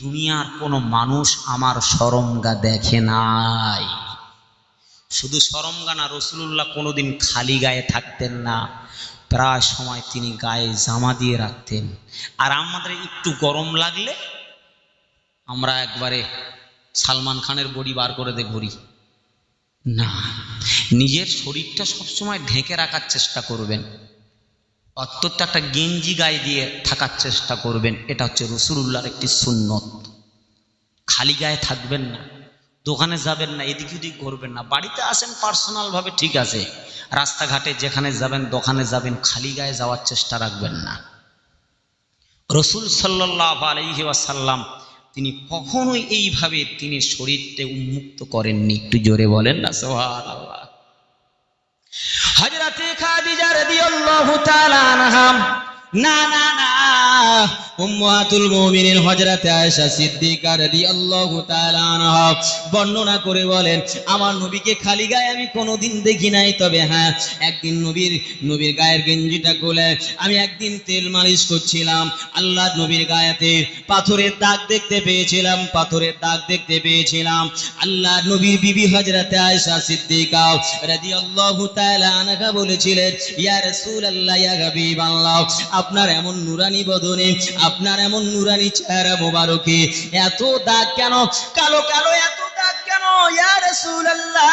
দুনিয়ার কোনো মানুষ আমার শরমগা দেখে নাই। শুধু শরমগা না, রাসূলুল্লাহ কোনোদিন খালি গায়ে থাকতেন না, প্রায় সময় তিনি গায়ে জামা দিয়ে রাখতেন। আর আমাদের একটু গরম লাগলে আমরা একবারে সালমান খানের বডি বার করে দিয়ে ঘুরি না, নিজের শরীরটা সবসময় ঢেকে রাখার চেষ্টা করবেন, অত্যন্ত একটা গেঞ্জি গায়ে দিয়ে থাকার চেষ্টা করবেন, এটা হচ্ছে রাসূলুল্লাহর একটি সুন্নত। খালি গায়ে থাকবেন না, দোকানে যাবেন না, এদিক ওদিক করবেন না, বাড়িতে আসেন পার্সোনাল ভাবে ঠিক আছে, রাস্তাঘাটে যেখানে যাবেন, দোকানে যাবেন, খালি গায়ে যাওয়ার চেষ্টা রাখবেন না। রাসূল সাল্লাল্লাহু আলাইহি ওয়াসাল্লাম তিনি কখনোই এইভাবে তিনি শরীরকে উন্মুক্ত করেননি। একটু জোরে বলেন না সুবহানাল্লাহ। হযরতে খাদিজা রাদিয়াল্লাহু তাআলা আনহা, না না না, উম্মাতুল মুমিনিন হযরতে আয়েশা সিদ্দিকা রাদিয়াল্লাহু তাআলা আনহা বর্ণনা করে বলেন, আমার নবীকে খালি গায়ে আমি কোনোদিন দেখি নাই, তবে হ্যাঁ একদিন নবীর গায়ের গেঞ্জিটা খুলে আমি একদিন তেল মালিশ করছিলাম, আল্লাহ নবীর গায়েতে পাথরের দাগ দেখতে পেয়েছিলাম, পাথরের দাগ দেখতে পেয়েছিলাম। আল্লাহ নবীর বিবি হযরতে আয়েশা সিদ্দিকা রাদিয়াল্লাহু তাআলা আনহা বলেছিলেন, ইয়া রাসূলুল্লাহ, ইয়া হাবিবাল্লাহ, আপনার এমন নুরানি বদনে, আপনার এমন নুরানি চেহারা মোবারকে এত দাগ কেন, কালো কালো এত দাগ কেন? ইয়া রাসূলুল্লাহ,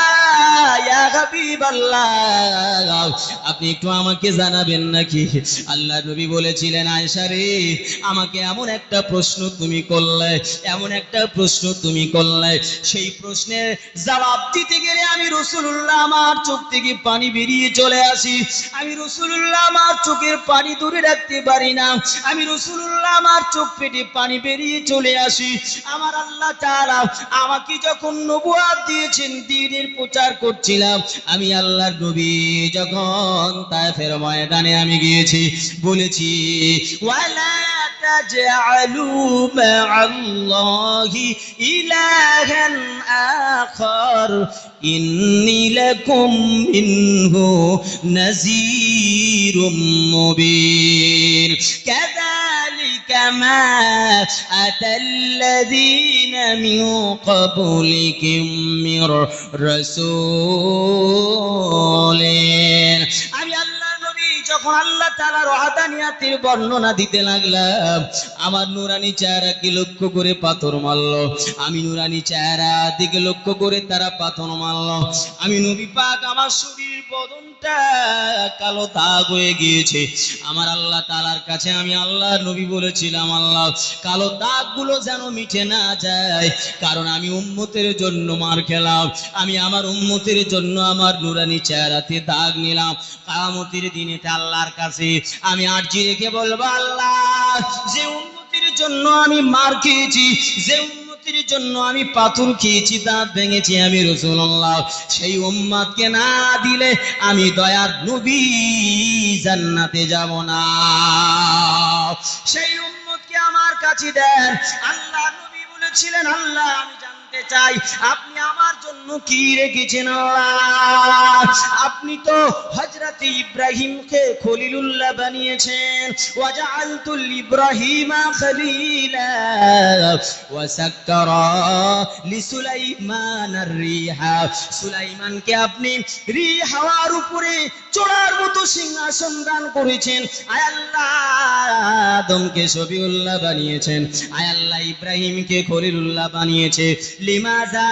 ইয়া হাবিবাল্লাহ, আপনি একটু আমাকে জানাবেন নাকি? আল্লাহ নবী বলেছিলেন, আয়েশা রে, আমাকে এমন একটা প্রশ্ন তুমি করলে, এমন একটা প্রশ্ন তুমি করলে, সেই প্রশ্নের জবাব দিতে গেলে আমি রাসূলুল্লাহ আমার চোখ থেকে পানি বেরিয়ে চলে আসি, আমি রাসূলুল্লাহ আমার চোখের পানি ধরে রাখতে পারি না, আমি রাসূলুল্লাহ আমার চোখ পেটে পানি বেরিয়ে চলে আসি। আমার আল্লাহ তাআলা আমাকে যখন নবুয়ত দিয়েছেন, দ্বীনের প্রচার করছিলাম, আমি আল্লাহর নবী যখন তায়েফের ময়দানে আমি গিয়েছি, বলেছি ওয়ালা তাজআলু মা'আল্লাহি ইলাহান আখার ইন্নী লাকুম মিনহু নাযীরুম মুবিন কাযালিকা মা আতাল্লাযীনা মিন ক্বাবলিকুম মির রাসূলিন। আমি আল্লাহ নবী যখন আল্লাহ তাআলার ওয়াহদানিয়াতের বর্ণনা দিতে লাগলাম, আমার নুরানি চেহারাকে লক্ষ্য করে পাথর মারল। আমি নুরানি চেহারা দিকে লক্ষ্য করে তারা পাথর মারল। আমি নবী পাক আমার শরীর বদনটা কালো দাগ হয়ে গিয়েছে। আমার আল্লাহ তাআলার কাছে আমি আল্লাহর নবী বলেছিলাম, আল্লাহ কালো দাগগুলো যেন মিটে না যায়, কারণ আমি উম্মতের জন্য মার খেলাম, আমি আমার উম্মতের জন্য আমার নুরানি চেহারাতে দাগ নিলাম। কিয়ামতের দিনেতে আল্লাহর কাছে আমি আরজি রেখে বলবো, আল্লাহ যে উম্মতের জন্য আমি মার খেয়েছি, যে উম্মতের জন্য আমি পাথর খেয়েছি, দাঁত ভেঙেছি আমি রাসূলুল্লাহ, সেই উম্মতকে না দিলে আমি দয়ার নবী জান্নাতে যাব না। সেই উম্মতকে আমার কাছে দেন। আল্লাহ নবী বলেছিলেন, আল্লাহ আমি জানতে চাই আপনি আমার জন্য কি রেখেছেন। আল্লাহ আপনি তো হযরত ইব্রাহিমকে খলিলুল্লাহ বানিয়েছেন, ওয়াজআলতুল ইব্রাহিমা খলিলা ওয়া সাক্কারা লিসুলাইমানার রিহা, সুলাইমানকে আপনি রিহ হাওয়ার উপরে চড়ার মতো সিংহাসন দান করেছেন। আয় আল্লাহ আদমকে শফিউল্লাহ বানিয়েছেন, আয় আল্লাহ ইব্রাহিমকে খলিলুল্লাহ বানিয়েছে। লিমাযা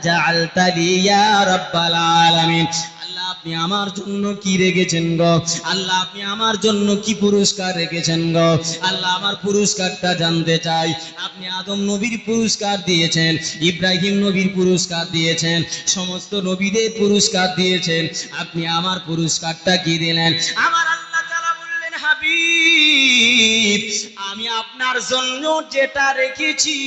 জাআলতানি ইয়া রাব্বাল আলামিন, আল্লাহ আপনি আমার জন্য কি রেখেছেন গো? আল্লাহ আপনি আমার জন্য কি পুরস্কার রেখেছেন গো? আল্লাহ আমার পুরস্কারটা জানতে চাই। আপনি আদম নবীর পুরস্কার দিয়েছেন, ইব্রাহিম নবীর পুরস্কার দিয়েছেন, সমস্ত নবীদের পুরস্কার দিয়েছেন, আপনি আমার পুরস্কারটা কি দিলেন? আমার আল্লাহ তাআলা বললেন, হাবিব আমি আপনার জন্য যেটা রেখেছি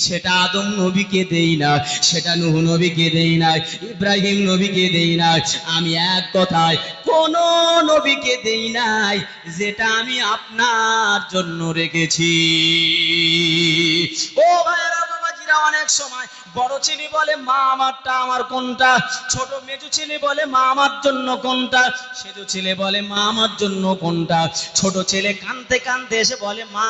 সেটা আদম নবীকে দেই না, সেটা নূহ নবীকে দেই না, ইব্রাহিম নবীকে দেই না, আমি এক কথায় কোন নবীকে দেই নাই যেটা আমি আপনার জন্য রেখেছি। ও ভাইরা বাবাজিরা, অনেক সময় বড় ছেলে বলে মা আমারটা আমার কোনটা, ছোট মেজো ছেলে বলে মা আমার জন্য কোনটা, সেজো ছেলে বলে মা আমার জন্য কোনটা। ছোট ছেলে কাঁদতে কাঁদতে এসে বলে মা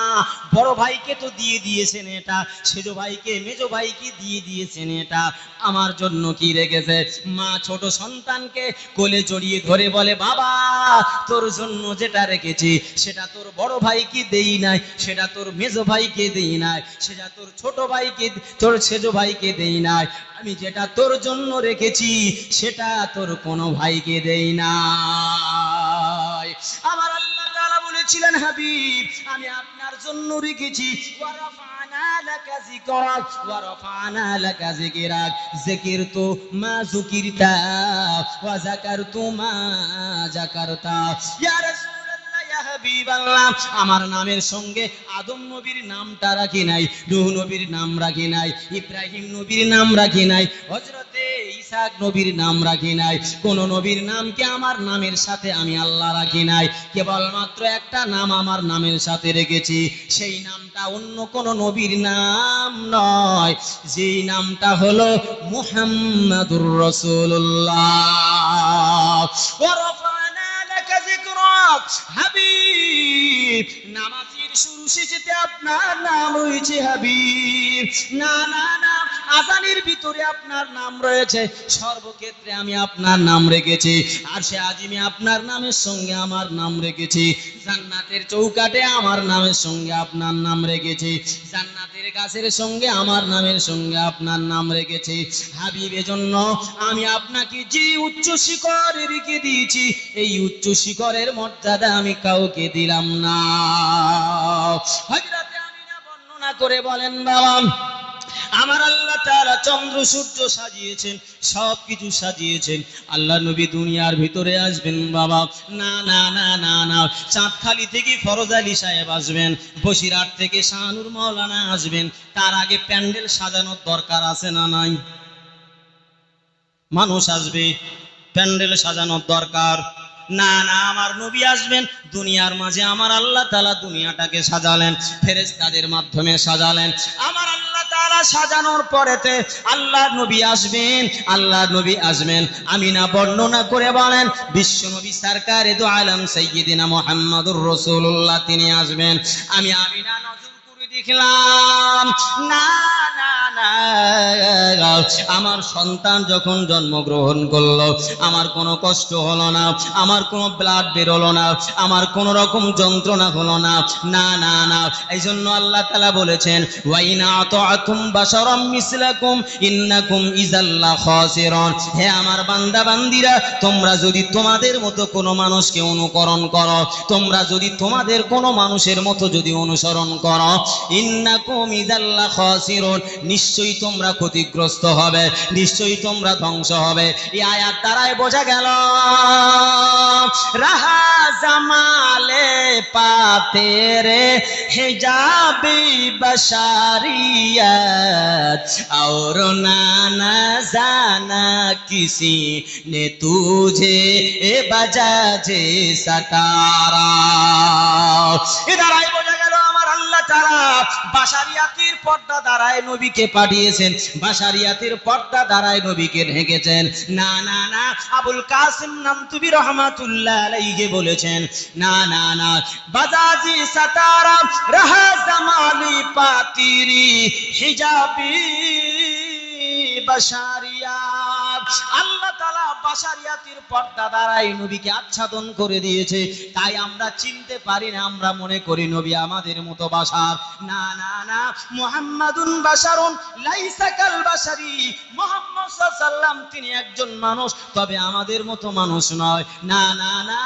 বড় ভাইকে তো দিয়ে দিয়েছেন এটা, সেজো ভাইকে মেজো ভাইকে দিয়ে দিয়েছেন এটা, আমার জন্য কি রেখেছে? মা ছোট সন্তানকে কোলে জড়িয়ে ধরে বলে বাবা তোর জন্য যেটা রেখেছি সেটা তোর বড় ভাইকে দেই নাই, সেটা তোর মেজো ভাইকে দেই নাই, সেটা তোর ছোট ভাইকে, তোর সেজো ভাইকে দেই নাই, আমি যেটা তোর জন্য রেখেছি সেটা তোর কোনো ভাইকে দেই নাই। আমার আল্লাহ তাআলা বলেছিলেন, হাবিব আমি আপনার জন্য রেখেছি ওয়ারাফানা লাকা যিকরাক ওয়ারাফানা লাকা যিকরাক, যিকিরতু মা যুকিরতা ওয়া যাকারতু মা যাকারতা। ইয়া রাসূলুল্লাহ, ইয়া হাবিবাল্লাহ, আমার নামের সঙ্গে আদম নবীর নামটা রাখি নাই, নূহ নবীর নাম রাখি নাই, ইব্রাহিম নবীর নাম রাখি নাই, হযরতে ইসহাক নবীর নাম রাখি নাই, কোন নবীর নামকে আমার নামের সাথে আমি আল্লাহ রাখি নাই, কেবলমাত্র একটা নাম আমার নামের সাথে রেখেছি, সেই নামটা অন্য কোন নবীর নাম নয়, যেই নামটা হলো মুহাম্মাদুর রাসূলুল্লাহ। ওয়ারাফানা লাকা যিকরাক, হাবিব নামাজের শুরু শেষেতে আপনার নাম রয়েছে হাবিব, না না না আযানের ভিতরে আপনার নাম রয়েছে, সর্বক্ষেত্রে আমি আপনার নাম রেখেছি, আর সে আজিমে আপনার নামের সঙ্গে আমার নাম রেখেছি, জান্নাতের চৌকাটে আমার নামের সঙ্গে আপনার নাম রেখেছি, জান্নাতের গাছের সঙ্গে আমার নামের সঙ্গে আপনার নাম রেখেছি। হাবিব এজন্য আমি আপনাকে যে উচ্চ শিখরে রেখে দিয়েছি, এই উচ্চ শিখরের মর্যাদা আমি কাউকে দিলাম না। হযরতে আমিনা বর্ণনা করে বলেন, বাবা আমার আল্লাহ তাআলা চন্দ্র সূর্য সাজিয়েছেন, সবকিছু সাজিয়েছেন, আল্লাহ নবী দুনিয়ার ভিতরে আসবেন বাবা, না না না না না, চাঁদখালি থেকে ফরজ আলী সাহেব আসবেন, বসিরহাট থেকে শাহনুর মাওলানা আসবেন, তার আগে প্যান্ডেল সাজানোর দরকার আছে না নাই? মানুষ আসবে, প্যান্ডেল সাজানোর দরকার না না, আমার নবী আসবেন দুনিয়ার মাঝে, আমার আল্লাহ তাআলা দুনিয়াটাকে সাজালেন, ফেরেশতাদের মাধ্যমে সাজালেন, আমার আল্লাহ তাআলা সাজানোর পরেতে আল্লাহ নবী আসবেন, আল্লাহ নবী আসবেন। আমিনা বর্ণনা করে বলেন বিশ্ব নবী সরকারে দু আলম সাইয়্যিদিনা মুহাম্মাদুর রাসূলুল্লাহ তিনি আসবেন। আমি আমিনা নজর করে দেখলাম, না না না আমার সন্তান যখন জন্মগ্রহণ করলো, আমার কোনো কষ্ট হলো না, আমার কোনো ব্লাড বেরোলো না, আমার কোনো রকম যন্ত্রণা হলো না, না না না। এই জন্য আল্লাহ তাআলা বলেছেন, ওয়াইনা আতাআতুম বাশারাম মিসলাকুম ইন্নাকুম ইযাল্লা খাসিরুন। হে আমার বান্দা বান্দিরা, তোমরা যদি তোমাদের মতো কোনো মানুষকে অনুকরণ করো, তোমরা যদি তোমাদের কোনো মানুষের মতো যদি অনুসরণ করো, ইন্নাকুম ইযাল্লা খাসিরুন, নিশ্চয়ই তোমরা ক্ষতিগ্রস্ত হবে, নিশ্চয়ই তোমরা ধ্বংস হবে। এই আয়াত দ্বারাই বোঝা গেল রাহা জামালে পাতে রে হিজাবি बशारियत और ना न जाना किसी ने तुझे बजा जे सतारा। इधर आई বোঝা গেল আমার আল্লাহ তাআলা বাশারিয়াতের পর্দা দ্বারাই নবীকে পাঠিয়েছেন, বাশারিয়াতের পর্দা দ্বারাই নবীকে ঢেকেছেন। না না না, আবুল কাসিম নামতুবি রহমাতুল্লাহ আলাইহি বলেছেন, না না না, বাজাজি সাতারা রাহা জামালি পাতিরি হিজাবি বাশারিয়াত। আল্লাহ তাআলা বাশারিয়াতের পর্দা দ্বারাই নবীকে আচ্ছাদন করে দিয়েছে, তাই আমরা চিনতে পারি না, আমরা মনে করি নবী আমাদের মতো বাশার। না না না, মুহাম্মাদুন বাশারুন লাইসা কাল বাশারি। মুহাম্মদ সাল্লাল্লাহু আলাইহি ওয়াসাল্লাম তিনি একজন মানুষ, তবে আমাদের মতো মানুষ নয়। না না না,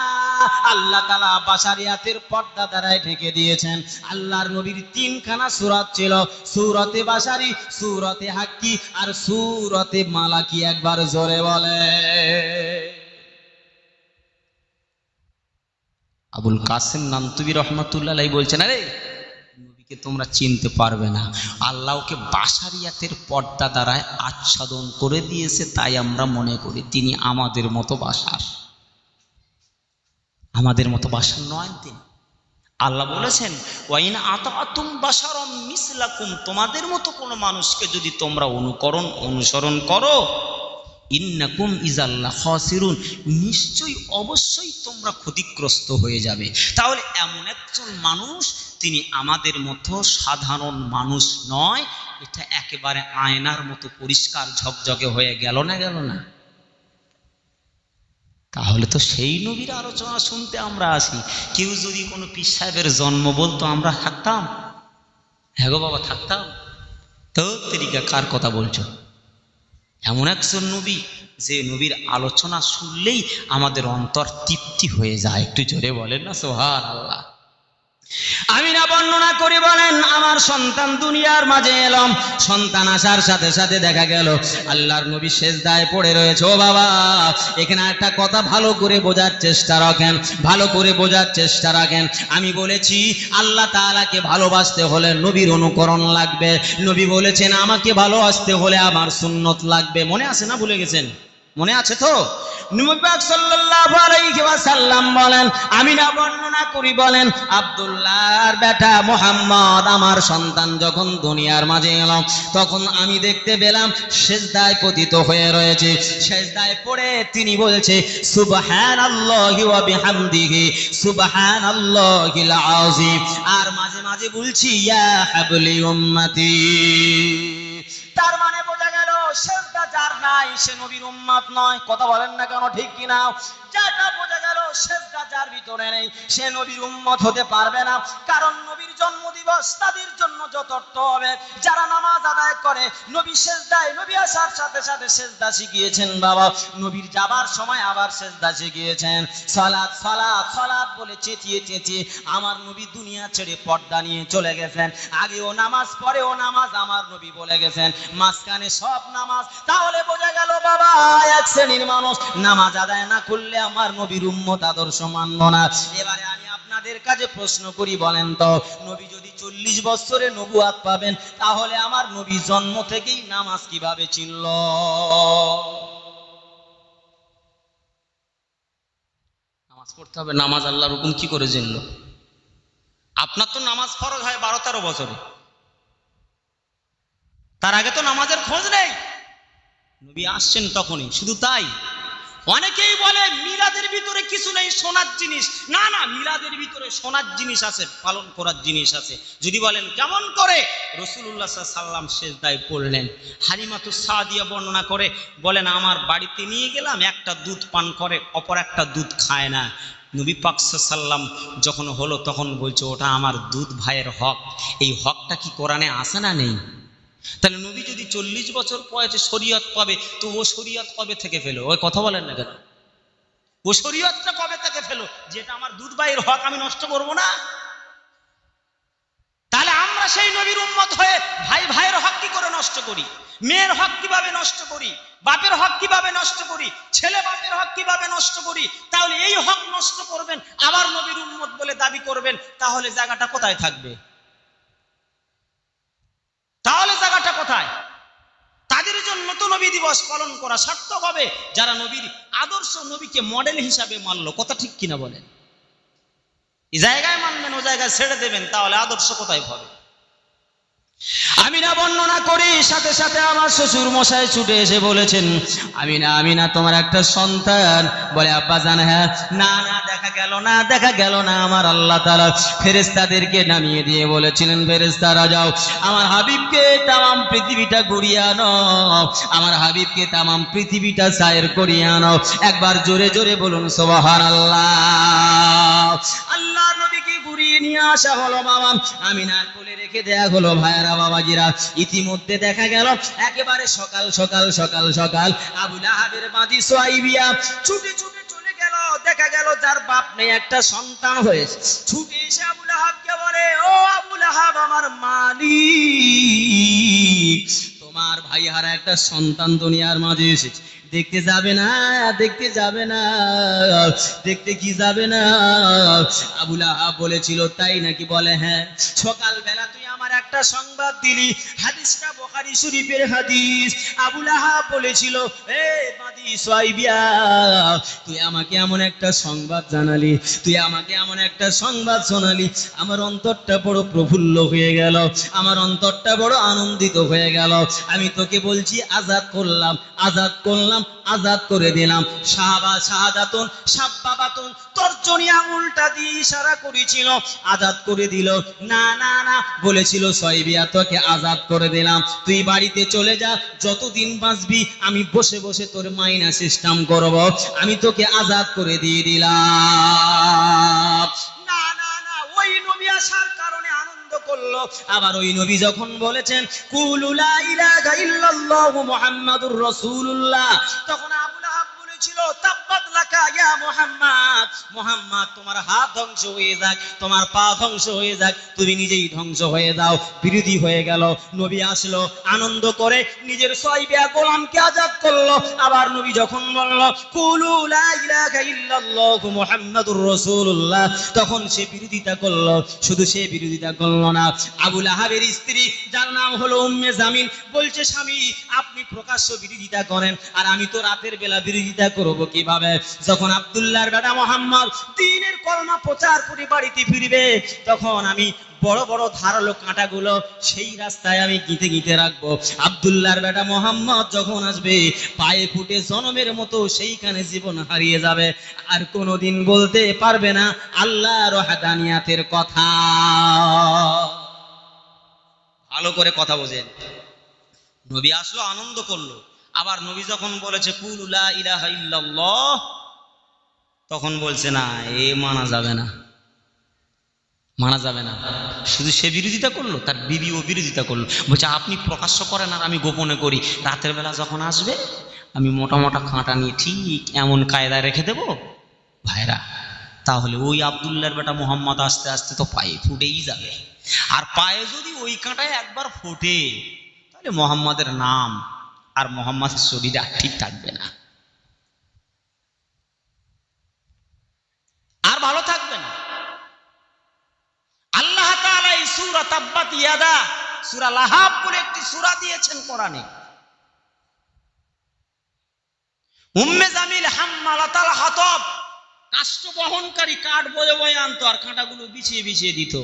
আল্লাহ তাআলা বাশারিয়াতের পর্দা দ্বারাই ঢেকে দিয়েছেন। আল্লাহর নবীর তিনখানা সূরা ছিল, সূরাতে বাশারি, সূরাতে হাক্কি আর সূরাতে মালাকি। একবার জোরে বলে। আবুল কাসিম নানতুবি রহমাতুল্লাহ আলাইহি বলছেন, আরে নবীকে তোমরা চিনতে পারবে না, আল্লাহ ওকে বাশারিয়াতের পর্দা দ্বারায় আচ্ছাদন করে দিয়েছে, তাই আমরা মনে করি তিনি আমাদের মতো বাশার। আমাদের মতো বাশার নয় তিনি। আল্লাহ বলেছেন, ওয়াইন আতাআতুম বাশারাম মিসলাকুম, তোমাদের মতো কোনো মানুষকে যদি তোমরা অনুসরণ করো, ইন্নাকুম ইযাল্লা খাসিরুন, নিশ্চয়ই অবশ্যই তোমরা ক্ষতিগ্রস্ত হয়ে যাবে। তাহলে এমন একজন মানুষ, তিনি আমাদের মতো সাধারণ মানুষ নয়। এটা একেবারে আয়নার মতো পরিষ্কার ঝকঝকে হয়ে গেল না, গেল না? তাহলে তো সেই নবীর আলোচনা শুনতে আমরা আসি। কেউ যদি কোনো পীর সাহেবের জন্ম বলতো, আমরা থাকতাম? হ্যাঁ গো বাবা, থাকতাম তো। তেরিকা কার কথা বলছো? এমন একজন নবী, যে নবীর আলোচনা শুনলেই আমাদের অন্তর তৃপ্তি হয়ে যায়। একটু জোরে বলেন না সুবহানাল্লাহ। আমি না বর্ণনা করি, বলেন আমার সন্তান দুনিয়ার মাঝে এলাম, সন্তান আসার সাথে সাথে দেখা গেল আল্লাহর নবী সেজদায় পড়ে রয়েছে। ও বাবা, এখানে একটা কথা ভালো করে বোঝার চেষ্টা রাখেন, ভালো করে বোঝার চেষ্টা রাখেন। আমি বলেছি আল্লাহ তাআলাকে ভালোবাসতে হলে নবীর অনুকরণ লাগবে। নবী বলেছেন আমাকে ভালোবাসতে হলে আমার সুন্নত লাগবে। মনে আছে না ভুলে গেছেন? মনে আছে তো? নবী পাক সাল্লাল্লাহু আলাইহি ওয়াসাল্লাম বলেন, আমি না বর্ণনা করি, বলেন আব্দুল্লাহর বেটা মুহাম্মদ আমার সন্তান যখন দুনিয়ার মাঝে এলো, তখন আমি দেখতে পেলাম সিজদায় পতিত হয়ে রয়েছে। সিজদায় পড়ে তিনি বলছে সুবহানাল্লাহি ওয়া বিহামদিহি সুবহানাল্লাহিল আযীম, আর মাঝে মাঝে বলছি ইয়া হাবলি উম্মতি। তার মানে বোঝা গেল সিজদা যার নাই সে নবীর উম্মত নয়। কথা বলেন না কেন, ঠিক কি না? যেটা বোঝা গেল সিজদা যার ভিতরে নেই সে নবীর উম্মত হতে পারবে না। কারণ নবীর জন্মদিবস তাদের জন্য যথার্থ হবে যারা নামাজ আদায় করে। নবী সিজদায়, নবী আসার সাথে সাথে সিজদা শিখিয়েছেন বাবা, নবীর যাবার সময় আবার সিজদা শিখিয়েছেন। সালাত সালাত সালাত বলে চেঁচিয়ে চেঁচিয়ে আমার নবী দুনিয়া ছেড়ে পর্দা নিয়ে চলে গেছেন। আগেও নামাজ, পরেও নামাজ আমার নবী বলে গেছেন, মাঝখানে সব নামাজ। তাহলে বোঝা গেল বাবা, এক শ্রেণীর মানুষ নামাজ আদায় না করলে আমার নবীর উম্মত আদর্শ মানব না। এবারে আমি আপনাদের কাছে প্রশ্ন করি, বলেন তো নবী যদি 40 বছরে নবুয়াত পাবেন, তাহলে আমার নবী জন্ম থেকেই নামাজ কিভাবে চিনল? নামাজ পড়তে হবে, নামাজ আল্লাহর হুকুম কি করে চিনল? আপনার তো নামাজ ফরজ হয় 12-13 বছরে, তার আগে তো নামাজের খোঁজ নেই। নবী আসছেন তখনই। শুধু তাই, অনেকেই বলে মিলাদের ভিতরে কিছু নেই, সোনার জিনিস। না না, মিলাদের ভিতরে সোনার জিনিস আছে, পালন করার জিনিস আছে। যদি বলেন কেমন করে, রাসূলুল্লাহ সাল্লাল্লাহু আলাইহি ওয়াসাল্লাম সিজদায় পড়লেন। হালিমাতুস সাদিয়া বর্ণনা করে বলেন, আমার বাড়িতে নিয়ে গেলাম, একটা দুধ পান করে, অপর একটা দুধ খায় না। নবী পাক সাল্লাল্লাহু আলাইহি ওয়াসাল্লাম যখন হলো তখন বলছে, ওটা আমার দুধ ভাইয়ের হক। এই হকটা কি কোরআনে আছে না নেই? তাহলে নবী যদি 40 বছর বয়সে শরীয়ত পাবে, তো ও শরীয়ত কবে থেকে পেলো? ওই কথা বলেন না কেন? ও শরীয়তটা কবে থেকে পেলো যেটা আমার দুধ ভাইয়ের হক আমি নষ্ট করব না? তাহলে আমরা সেই নবীর উম্মত হয়ে ভাই ভাইয়ের হক কি করে নষ্ট করি, মেয়ের হক কিভাবে নষ্ট করি, বাপের হক কিভাবে নষ্ট করি, ছেলে বাপের হক কিভাবে নষ্ট করি? তাহলে এই হক নষ্ট করবেন, আবার নবীর উম্মত বলে দাবি করবেন, তাহলে জায়গাটা কোথায় থাকবে? তাহলে জায়গাটা কোথায়? তাদের জন্য তো নবী দিবস পালন করা সার্থক হবে যারা নবীর আদর্শ, নবীকে মডেল হিসাবে মানলো। কথা ঠিক কিনা বলেন? এই জায়গায় মানবেন, ও জায়গায় ছেড়ে দেবেন, তাহলে আদর্শ কোথায় পাবে? আমিনা বর্ণনা করি, সাথে সাথে আমার শ্বশুর মশাই ছুটে এসে বলেছেন, আমিনা আমিনা তোমার একটা সন্তান। বলে, আব্বা জান হ্যাঁ। না না, দেখা গেল না, দেখা গেল না। আমার আল্লাহ তাআলা ফেরেশতাদেরকে নামিয়ে দিয়ে বলেছিলেন, ফেরেশতারা যাও আমার হাবিবকে তামাম পৃথিবীটা ঘুরিয়ে আনো, আমার হাবিবকে তামাম পৃথিবীটা সায়ের করিয়ে আনো। একবার জোরে জোরে বলুন সুবহানাল্লাহ। আল্লাহ নবীকে ঘুরিয়ে নিয়ে আসা হলো, বাবা আমিনার কোলে রেখে দেয়া হলো। ভাইয়ারা বাবাজিরা, ইতিমধ্যে দেখা গেল একেবারে সকাল সকাল সকাল সকাল আবু লাহাবের বাদী সুয়াইবিয়া ছুটে ছুটে চলে গেল। দেখা গেল যার বাপ নেই, একটা সন্তান হয়েছে। ছুটে এসে আবু লাহাবকে বলে, ও আবু লাহাব, আমার মালিক, তোমার ভাই হারা একটা সন্তান দুনিয়ার মাঝে এসেছে। দেখতে যাবে না? দেখতে যাবে না? দেখতে কি যাবে না? আবু লাহাব বলেছিল, তাই নাকি? বলে, হ্যাঁ। সকালবেলা তুই আমার একটা সংবাদ দিলি, হাদিসটা বুখারী শরীফের হাদিস। আবু লাহাব বলেছিল, এ বাদী সুয়াইবিয়া, তুই আমাকে এমন একটা সংবাদ জানালি, তুই আমাকে এমন একটা সংবাদ শোনালি, আমার অন্তরটা বড় প্রফুল্ল হয়ে গেল, আমার অন্তরটা বড় আনন্দিত হয়ে গেল। আমি তোকে বলছি, আজাদ করলাম, আজাদ করলাম, আজাদ করে দিলাম। সাহাবা শাহাদাতুন সাব্বাবাতুন তর্জনী আঙুলটা দিয়ে ইশারা করেছিল, আজাদ করে দিল। না না না, বলেছিল সুয়াইবিয়া, তোকে আজাদ করে দিলাম, তুই বাড়িতে চলে যা, যতদিন বাঁচবি আমি বসে বসে তোর মাইনা সিস্টেম করব, আমি তোকে আজাদ করে দিয়ে দিলাম। না না না, ওই নবী আসার কারণে আনন্দ করলো। আবার ওই নবী যখন বলেছেন, কুলু লা ইলাহা ইল্লাল্লাহু মুহাম্মাদুর রাসূলুল্লাহ, তখন আবু লাহাব বলেছিল, তাব্বাত লাকা ইয়া মুহাম্মদ, মুহাম্মদ তোমার হাত ধ্বংস হয়ে যাক, তোমার পা ধ্বংস হয়ে যাক, তুমি নিজেই ধ্বংস হয়ে যাও। বিরোধী হয়ে গেল। নবী আসলো, আনন্দ করে নিজের সুয়াইবিয়া গোলামকে আজাদ করলো। আবার নবী যখন বলল, কুলু লা ইলাহা ইল্লাল্লাহু মুহাম্মাদুর রাসূলুল্লাহ, তখন সে বিরোধিতা করলো। শুধু সে বিরোধিতা করলো না, আবু লাহাবের স্ত্রী, যার নাম হলো উম্মে জামিল, বলছে, স্বামী আপনি প্রকাশ্য বিরোধিতা করেন, আর আমি তো রাতের বেলা বিরোধিতা করব কিভাবে? যখন আব্দুল্লাহর বেটা মুহাম্মদ দ্বীনের কলমা প্রচার করে বাড়িতে ফিরবে, তখন আমি বড় বড় ধারালো কাঁটাগুলো সেই রাস্তায় আমি গিঁতে গিঁতে রাখবো। আব্দুল্লাহর বেটা মুহাম্মদ যখন আসবে, পায়ে ফুটে জনমের মতো সেইখানে জীবন হারিয়ে যাবে, আর কোনোদিন বলতে পারবে না আল্লাহর ওয়াহদানিয়াতের কথা। ভালো করে কথা বোঝেন। নবী আসলো, আনন্দ করলো। আবার নবী যখন বলেছে কুলু লা ইলাহা ইল্লাল্লাহ, তখন বলছে, না, এ মানা যাবে না, মানা যাবে না। শুধু সে বিরোধিতা করলো, তার বিবিও বিরোধিতা করলো। বলছে, আপনি প্রকাশ্য করেন আর আমি গোপনে করি, রাতের বেলা যখন আসবে আমি মোটা মোটা কাঁটা নিয়ে ঠিক এমন কায়দায় রেখে দেব। ভাইরা, তাহলে ওই আব্দুল্লাহর বেটা মুহাম্মদ আস্তে আস্তে তো পায়ে ফুটেই যাবে। আর পায়ে যদি ওই কাঁটায় একবার ফোটে, তাহলে মুহাম্মাদের নাম আর মুহাম্মাদের শরীরে আর ঠিক থাকবে না, আর ভালো থাকবে না। আল্লাহ তাআলা এই সূরা তাব্বাত ইয়াদা, সূরা লাহাব বলে একটি সূরা দিয়েছেন কোরআনে। উম্মে জামিল হাম্মালাতাল হাতাব, কাষ্ঠ বহনকারী, কাঠ বয়ে বয়ে আনতো আর কাঁটাগুলো বিছিয়ে বিছিয়ে দিত।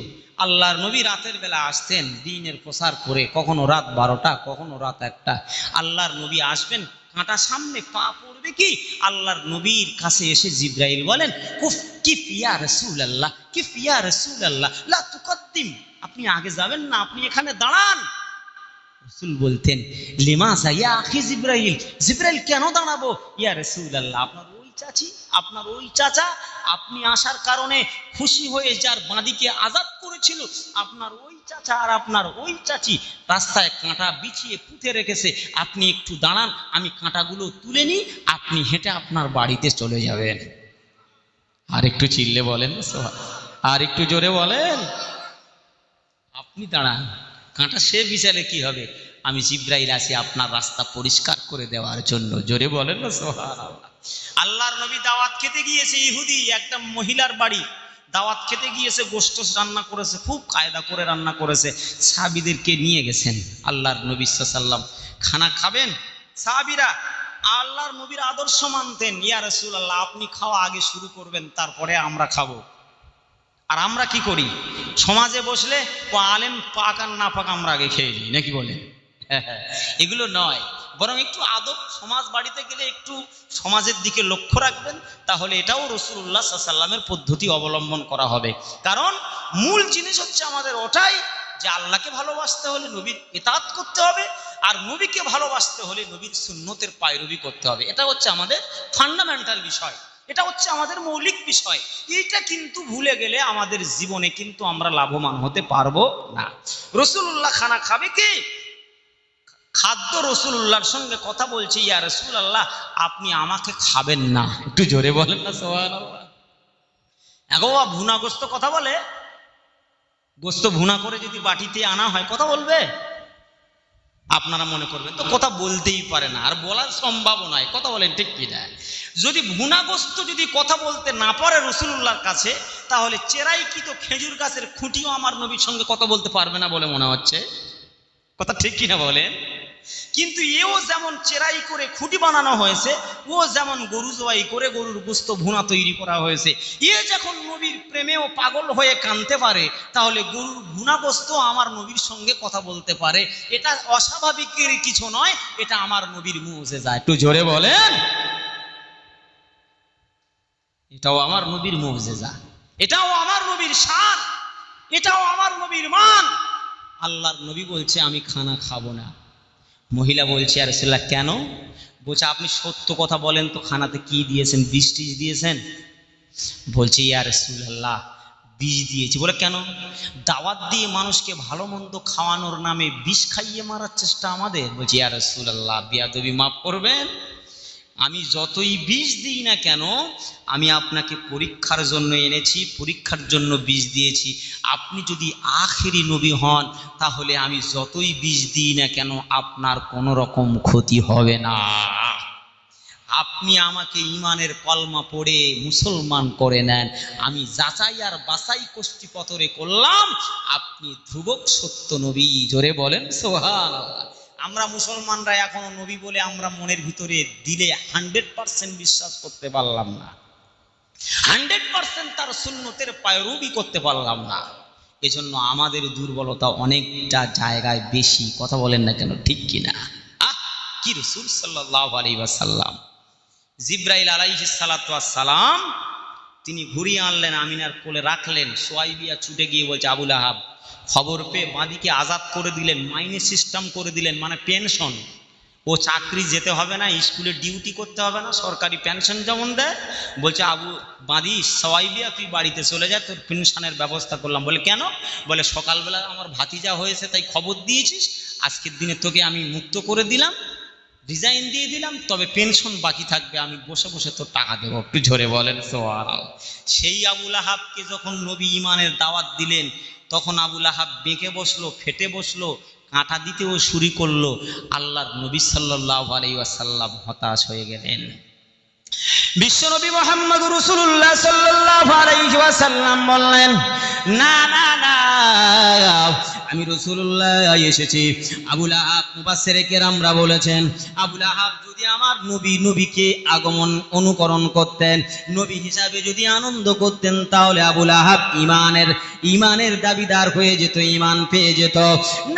আল্লাহর নবী রাতের বেলা আসতেন দ্বীনের প্রচার করে, কখনো রাত 12টা, কখনো রাত 1টা। আল্লাহর নবী আসবেন, কাঁটা সামনে, পা পড়বে কি? আল্লাহর নবীর কাছে এসে জিবরাইল বলেন, কুফ কিফ ইয়া রাসূলুল্লাহ, কিফ ইয়া রাসূলুল্লাহ, লা তুকদ্দিম, আপনি আগে যাবেন না, আপনি এখানে দাঁড়ান। রাসূল বলতেন, লিমাযা ইয়া আখি জিবরাইল, জিবরাইল কেন দাঁড়াবো? ইয়া রাসূলুল্লাহ, আপনার ওই চাচা আপনি আসার কারণে খুশি হয়ে যার বাঁদিকে আজাদ করেছিল, আপনার ওই চাচা আর আপনার ওই চাচি রাস্তায় কাঁটা বিছিয়ে পুঁতে রেখেছে, আপনি একটু দাঁড়ান, আমি কাঁটাগুলো তুলে নিই, আপনি হেঁটে আপনার বাড়িতে চলে যাবেন। আর একটু চিল্লে বলেন, আর একটু জোরে বলেন। আপনি দাঁড়ান, কাঁটা সে বিছালে কি হবে, আমি জিবরাইল আছি আপনার রাস্তা পরিষ্কার করে দেওয়ার জন্য। জোরে বলেন না সুবহানাল্লাহ। আল্লাহর নবী দাওয়াত খেতে গিয়েছে, ইহুদি একটা মহিলার বাড়ি, দাওয়াত খেতে গিয়েছে, গোশত রান্না করেছে, খুব কায়দা করে রান্না করেছে, সাহাবীদেরকে নিয়ে গেছেন। আল্লাহর নবী সাল্লাল্লাহু আলাইহি ওয়াসাল্লাম খানা খাবেন, সাহাবীরা আল্লাহর নবীর আদর্শ মানতেন, ইয়া রাসূলুল্লাহ আপনি খাওয়া আগে শুরু করবেন, তারপরে আমরা খাবো। আর আমরা কি করি, সমাজে বসলে ও আলেম পাক আর না পাক আমরা আগে খেয়ে নিই, নাকি বলে? এগুলো নয়, বরং একটু আদব, সমাজ বাড়িতে গেলে একটু সমাজের দিকে লক্ষ্য রাখবেন, তাহলে এটাও রাসূলুল্লাহ সাল্লাল্লাহু আলাইহি ওয়াসাল্লামের পদ্ধতি অবলম্বন করা হবে। কারণ মূল জিনিস হচ্ছে আমাদের ওটাই যে আল্লাহকে ভালোবাসতে হলে নবীর ইতাআত করতে হবে, আর নবীকে ভালোবাসতে হলে নবীর সুন্নতের পায়রবি করতে হবে। এটা হচ্ছে আমাদের ফান্ডামেন্টাল বিষয়, এটা হচ্ছে আমাদের মৌলিক বিষয়। এইটা কিন্তু ভুলে গেলে আমাদের জীবনে কিন্তু আমরা লাভবান হতে পারবো না। রাসূলুল্লাহ খানা খাবে কি? খাদ্য রাসূলুল্লাহর সঙ্গে কথা বলছে, ইয়া রাসূলুল্লাহ আপনি আমাকে খাবেন না, একটু জোরে বলেন না সুবহানাল্লাহ। এখন ভুনা গোস্ত কথা বলে, গোস্ত ভুনা করে যদি বাটিতে আনা হয় কথা বলবে? আপনারা মনে করবেন তো কথা বলতেই পারে না, আর বলার সম্ভাবনা নয়, কথা বলেন ঠিক কি না? যদি ভুনাগ্রস্ত যদি কথা বলতে না পারে রাসূলুল্লাহর কাছে, তাহলে চেরাইকৃত খেজুর গাছের খুঁটিও আমার নবীর সঙ্গে কথা বলতে পারবে না বলে মনে হচ্ছে, কথা ঠিক কিনা বলেন? কিন্তু এও যেমন চেরাই করে খুঁটি বানানো হয়েছে, ও যেমন গরু জবাই করে গরুর গোস্ত ভুনা তৈরি করা হয়েছে। এ যখন নবীর প্রেমেও পাগল হয়ে কাঁদতে পারে, তাহলে গরুর ভুনা গোস্ত আমার নবীর সঙ্গে কথা বলতে পারে। এটা অস্বাভাবিকের কিছু নয়, এটা আমার নবীর মুজিজা। একটু জোরে বলেন, এটাও আমার নবীর মুজিজা, এটাও আমার নবীর শান, এটাও আমার নবীর মান। আল্লাহর নবী বলছে আমি খানা খাবো না। মহিলা বলছে, ইয়া রাসূলুল্লাহ কেন? বলছে আপনি সত্য কথা বলেন তো, খানাতে কি দিয়েছেন, বিষ টিষ দিয়েছেন? বলছে ইয়া রাসূলুল্লাহ বিষ দিয়েছি। বলে কেন? দাওয়াত দিয়ে মানুষকে ভালো মন্দ খাওয়ানোর নামে বিষ খাইয়ে মারার চেষ্টা আমাদের। বলছে ইয়া রাসূলুল্লাহ বিয়াদবি মাফ করবেন, আমি যতই বিষ দিই না কেন, আমি আপনাকে পরীক্ষার জন্য এনেছি, পরীক্ষার জন্য বিষ দিয়েছি। আপনি যদি আখেরি নবী হন, তাহলে আমি যতই বিষ দিই না কেন আপনার কোনো রকম ক্ষতি হবে না। আপনি আমাকে ইমানের কলমা পড়ে মুসলমান করে নেন, আমি যাচাই আর বাছাই কষ্টিপতরে করলাম, আপনি ধ্রুবক সত্য নবী। জোরে বলেন সুবহানাল্লাহ। আমরা মুসলমানরা এখনো নবী বলে আমরা মনের ভিতরে দিলে 100% বিশ্বাস করতে পারলাম না, 100% তার সুন্নতের পায়রবি করতে পারলাম না। এজন্য আমাদের দুর্বলতা অনেকটা জায়গায় বেশি, কথা বলেন না কেন, ঠিক কিনা? কি রাসূল সাল্লাল্লাহু আলাইহি ওয়াসাল্লাম, জিবরাইল আলাইহিস সালাতু ওয়াস সালাম তিনি ঘুরিয়ে আনলেন, আমিনার কোলে রাখলেন। সুয়াইবিয়া ছুটে গিয়ে বলছে আবুল আহাব, খবর পেয়ে বাঁদিকে আজাদ করে দিলেন, মাইনে সিস্টেম করে দিলেন, মানে পেনশন। ও চাকরি যেতে হবে না, স্কুলে ডিউটি করতে হবে না, সরকারি পেনশন যেমন দেয়। বলছে আবু বাঁধি সুয়াইবিয়া তুই বাড়িতে চলে যা, তোর পেনশনের ব্যবস্থা করলাম। বলে কেন? বলে সকালবেলা আমার ভাতিজা হয়েছে তাই খবর দিয়েছিস, আজকের দিনে তোকে আমি মুক্ত করে দিলাম, রিজাইন দিয়ে দিলাম, তবে পেনশন বাকি থাকবে, আমি বসে বসে তোর টাকা দেবো। একটু জোরে বলেন সুবহানাল্লাহ। সেই আবুল আহাবকে যখন নবী ইমানের দাওয়াত দিলেন, তখন আবুল আহাব বেঁকে বসলো, ফেটে বসলো, কাঁটা দিতেও শুরু করলো। আল্লাহর নবী সাল্লাল্লাহু আলাইহি ওয়াসাল্লাম হতাশ হয়ে গেলেন। বিশ্বনবী মুহাম্মদ রাসূলুল্লাহ সাল্লাল্লাহু আলাইহি ওয়াসাল্লাম বললেন, না না না, আমি রাসূলুল্লাহ এসেছি। আবুল আহাব মুফাসসিরে কেরামরা বলেছেন, আবুল আহাব যদি আমার নবীকে আগমন অনুকরণ করতেন, নবী হিসাবে যদি আনন্দ করতেন, তাহলে আবুল আহাব ইমানের দাবিদার হয়ে যেত, ইমান পেয়ে যেত।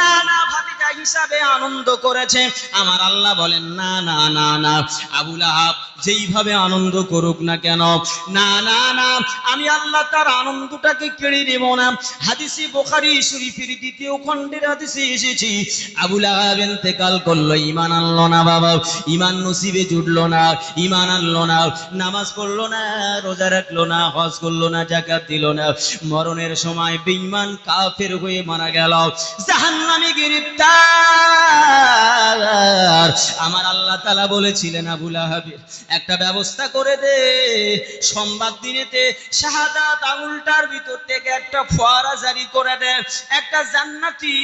না না ভাতিজা হিসাবে আনন্দ করেছে। আমার আল্লাহ বলেন না না না না, আবু লাহাব যেইভাবে আনন্দ করুক না কেন, না না না, আমি আল্লাহ তার আনন্দটাকে কেড়ে নেব না। হাদিসে বুখারী শরীফের দ্বিতীয় খণ্ডের হাদিসে এসেছে, আবু লাহাব ইন্তেকাল করলো, ঈমান আনলো না বাবা, ঈমান নসিবে জুটলো না, ঈমান আনলো না, নামাজ পড়লো না, রোজা রাখলো না, হজ করলো না, যাকাত দিল না, মরণের সময় বেঈমান কাফের হয়ে মারা গেল, জাহান্নামে গ্রেফতার। আমার আল্লাহ তাআলা বলেছিলেন আবু লাহাবের একটা ব্যবস্থা করে দে, সংবাদ দিনেতে শাহাদাত আঙুলটার ভিতর থেকে একটা ফোয়ারা জারি করে দে, একটা জান্নাতি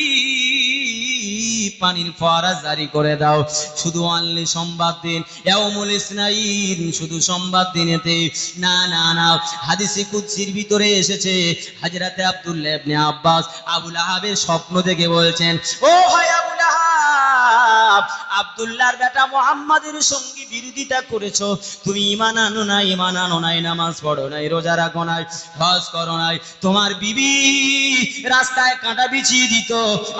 পানির ফোয়ারা জারি করে দাও। শুধু অনলি সংবাদ দিন, ইয়াউমুল ইসনাইন, শুধু সংবাদ দিনেতে। না না না, হাদিসে কুদসির ভিতরে এসেছে, হযরতে আব্দুল্লাহ ইবনে আব্বাস আবু লাহাবের স্বপ্ন দেখে বলছেন, ও ভাই আবু লাহাব, আব্দুল্লাহর বেটা মুহাম্মাদের সঙ্গে বিরোধিতা করেছো, তুমি ঈমান আনো নাই, ঈমান আনো নাই, নামাজ পড়ো নাই, রোজা রাখো নাই, হজ করো নাই, তোমার বিবি রাস্তায় কাঁটা বিছিয়ে দিত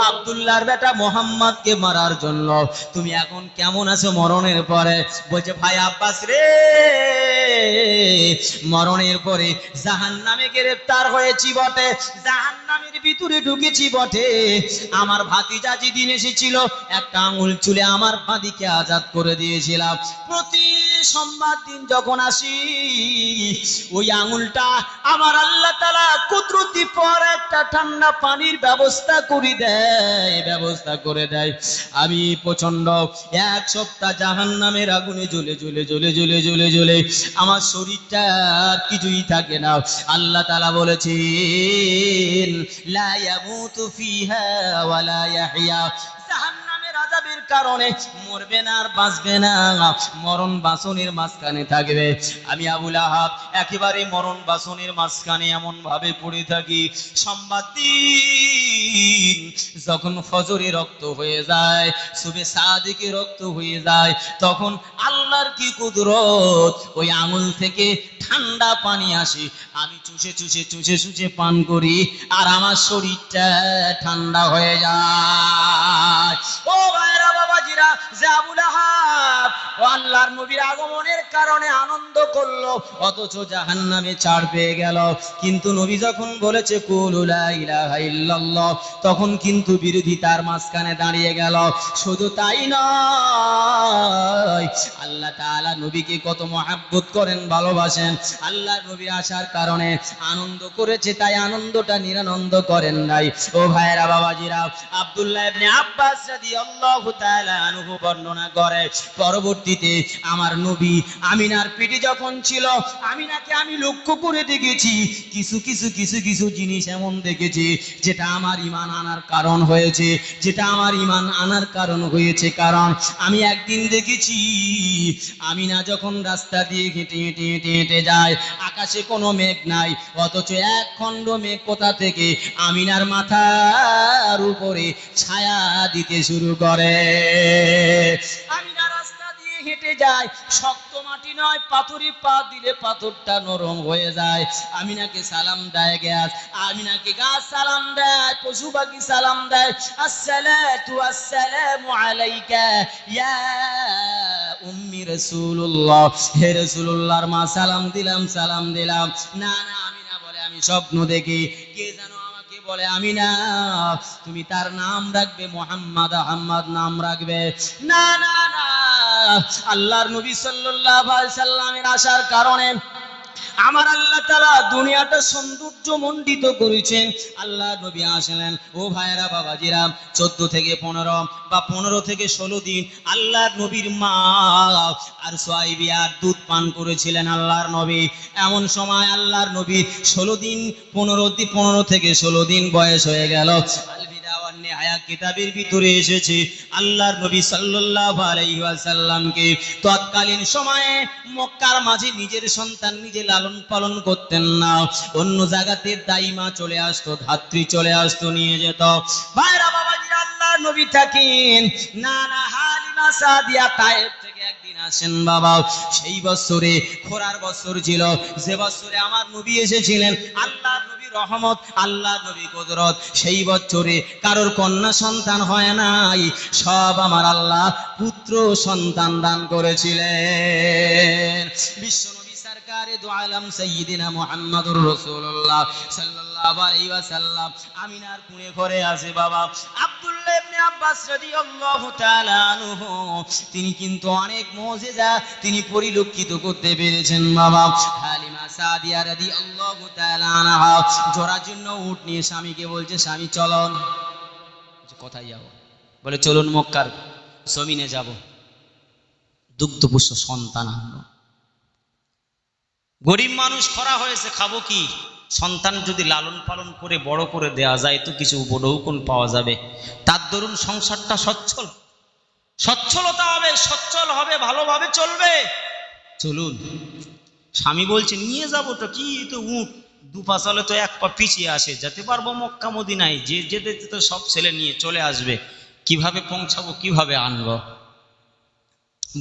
আব্দুল্লাহর বেটা মুহাম্মাদকে মারার জন্য, তুমি এখন কেমন আছো মরণের পরে? বলছে, ভাই আব্বাস রে, মরণের পরে জাহান্নামে গ্রেফতার হয়েছি বটে, জাহান্নামের ভিতরে ঢুকেছি বটে, আমার ভাতিজা যেদিন এসেছিল একটা আঙুল চুলে আমার বাঁদিকে আজাদ করে দিয়েছিলাম, প্রতি সোমবার দিন যখন আসি ওই আঙুলটা আমার আল্লাহ তাআলা কুদরতি পর একটা ঠান্ডা পানির ব্যবস্থা করে দেয়, ব্যবস্থা করে দেয়। আমি প্রচন্ড এক সপ্তাহ জাহান্নামের আগুনে জ্বলে জ্বলে জ্বলে জ্বলে জ্বলে জ্বলে আমার শরীরটা আর কিছুই থাকে না। আল্লাহ তাআলা বলেছেন, লা ইয়ামুতু ফিহা ওয়া লা ইয়াহইয়া, জাহান্নামের আযাবের কারণে মরবে না আর বাঁচবে না, মরণ বাসনের মাঝখানে থাকবে। আমি আবু লাহাব একেবারে মরণ বাসনের মাঝখানে এমন ভাবে পড়ে থাকি, সংবাদ দিন যখন ফজরে রক্ত হয়ে যায়, সুবে সাদিকে রক্ত হয়ে যায়, তখন আল্লাহর কি কুদরত, ওই আঙুল থেকে ঠান্ডা পানি আসে, আমি চুষে চুষে চুষে চুষে পান করি, আর আমার শরীরটা ঠান্ডা হয়ে যায়। ও ভাইরা বাবাজিরা, যে আবু লাহাব ও আল্লাহর নবীর আগমনের কারণে আনন্দ করলো, অথচ জাহান্নামে ছাড় পেয়ে গেল। কিন্তু নবী যখন বলেছে কুলু লা ইলাহা ইল্লাল্লাহ, তখন কিন্তু বিরোধিতার মাঝখানে দাঁড়িয়ে গেল। শুধু তাই নয়, আল্লাহ তাআলা নবীকে কত মহব্বত করেন, ভালোবাসেন, আল্লাহর নবী আসার কারণে আনন্দ করেছে, তাই আনন্দটা নিরানন্দ করেন নাই। ও ভাইরা বাবাজিরা, আব্দুল্লাহ ইবনে আব্বাস রাদিয়াল্লাহু তাআলা আনহু বর্ণনা করে, পরবর্তীতে আমার নবী আমিনার পেটে যখন ছিল, আমিনাকে আমি লক্ষ্য করে দেখেছি, কিছু কিছু কিছু কিছু জিনিস এমন দেখেছি যেটা আমার ঈমান আনার কারণ হয়েছে, যেটা আমার ঈমান আনার কারণ হয়েছে। কারণ আমি একদিন দেখেছি আমিনা যখন রাস্তা দিয়ে হেঁটে হেঁটে হেঁটে হেঁটে যায়, আকাশে কোনো মেঘ নাই, অথচ এক খণ্ড মেঘ কোথা থেকে আমিনার মাথার উপরে ছায়া দিতে শুরু করে। আমিনা রাস্তা দিয়ে হেঁটে যায়, শক্ত মাটি নয়, পাথরে পা দিলে পাথরটা নরম হয়ে যায়। আমিনাকে সালাম দেয় গাছ, আমিনাকে গাছ সালাম দেয়, পশু পাখি সালাম দেয়, আসসালাতু আসসালামু আলাইকা ইয়া উম্মি রাসূলুল্লাহ, হে রাসূলুল্লাহর মা, সালাম দিলাম সালাম দিলাম। না না, আমিনা বলে আমি স্বপ্ন দেখি, কে জানো আমাকে বলে আমিনা তুমি তার নাম রাখবে মুহাম্মদ, আহমদ নাম রাখবে। না না না, আল্লাহর নবী সাল্লাল্লাহু আলাইহি সাল্লামের আসার কারণে আমার আল্লাহ তাআলা দুনিয়াটা সৌন্দর্য মণ্ডিত করেছেন। আল্লাহ নবী আসলেন, ও ভাইরা বাবাজিরা, 14 থেকে 15 বা 15 থেকে 16 দিন আল্লাহর নবীর মা আর সোয়াইবিয়ার দুধ পান করেছিলেন আল্লাহর নবী। এমন সময় আল্লাহর নবী 16 দিন 15 থেকে 16 দিন বয়স হয়ে গেল। আয়া কিতাবের ভিতরে এসেছে, আল্লাহর নবী সাল্লাল্লাহু আলাইহি ওয়াসাল্লামকে তৎকালীন সময়ে মক্কার মাঝে নিজের সন্তান নিজে লালন পালন করতেন না, অন্য জায়গাতে দাইমা চলে আসতো, ধাত্রী চলে আসতো, নিয়ে যেত। ভাইরা বাবাজিরা, আল্লাহর নবী থাকেন নানা হালিমা সাদিয়া তায়েব থেকে একদিন আসেন বাবা। সেই বছরে খোরার বছর ছিল, যে বছরে আমার নবী এসেছিলেন, আল্লাহর নবী রহমত, আল্লাহ নবী কুদরত, সেই বছরে কারোর কন্যা সন্তান হয় নাই, সব আমার আল্লাহ পুত্র সন্তান দান করেছিলেন। বিশ্বনবী সরকারে দু আলম সাইয়্যিদিনা মুহাম্মাদুর রাসূলুল্লাহ সাল্লাল্লাহু আলাইহি ওয়াসাল্লাম আমিনার কুঁড়ে ঘরে আছে বাবা আব্দুল্লাহ ইবনে আব্বাস রাদিয়াল্লাহু তাআলা আনহু, তিনি কিন্তু অনেক মুজিজা তিনি পরিলক্ষিত করতে পেরেছেন বাবা। হালিমা সাদিয়া রাদিয়াল্লাহু তাআলা আনহা জোড়ার জন্য উট নিয়ে স্বামীকে বলছে, স্বামী চলুন। কোথায় যাব? বলে চলুন মক্কার জমিনে যাব, দুগ্ধপুষ্ট সন্তান আনবো। গরিব মানুষ, খরা হয়েছে, খাবো কি? সন্তান যদি লালন পালন করে বড় করে দেয়া যায় তো কিছু উপঢৌকন পাওয়া যাবে, তার দরুন সংসারটা সচ্ছলতা হবে, সচ্ছল হবে, ভালোভাবে চলবে। চলুন। স্বামী বলছে নিয়ে যাবো তো কি, তো উঠ দুপা চলে তো এক পা পিছিয়ে আসে, যেতে পারবো মক্কা মদিনায়, যে যেতে যেতে সব ছেলে নিয়ে চলে আসবে, কিভাবে পৌঁছাবো, কিভাবে আনবো?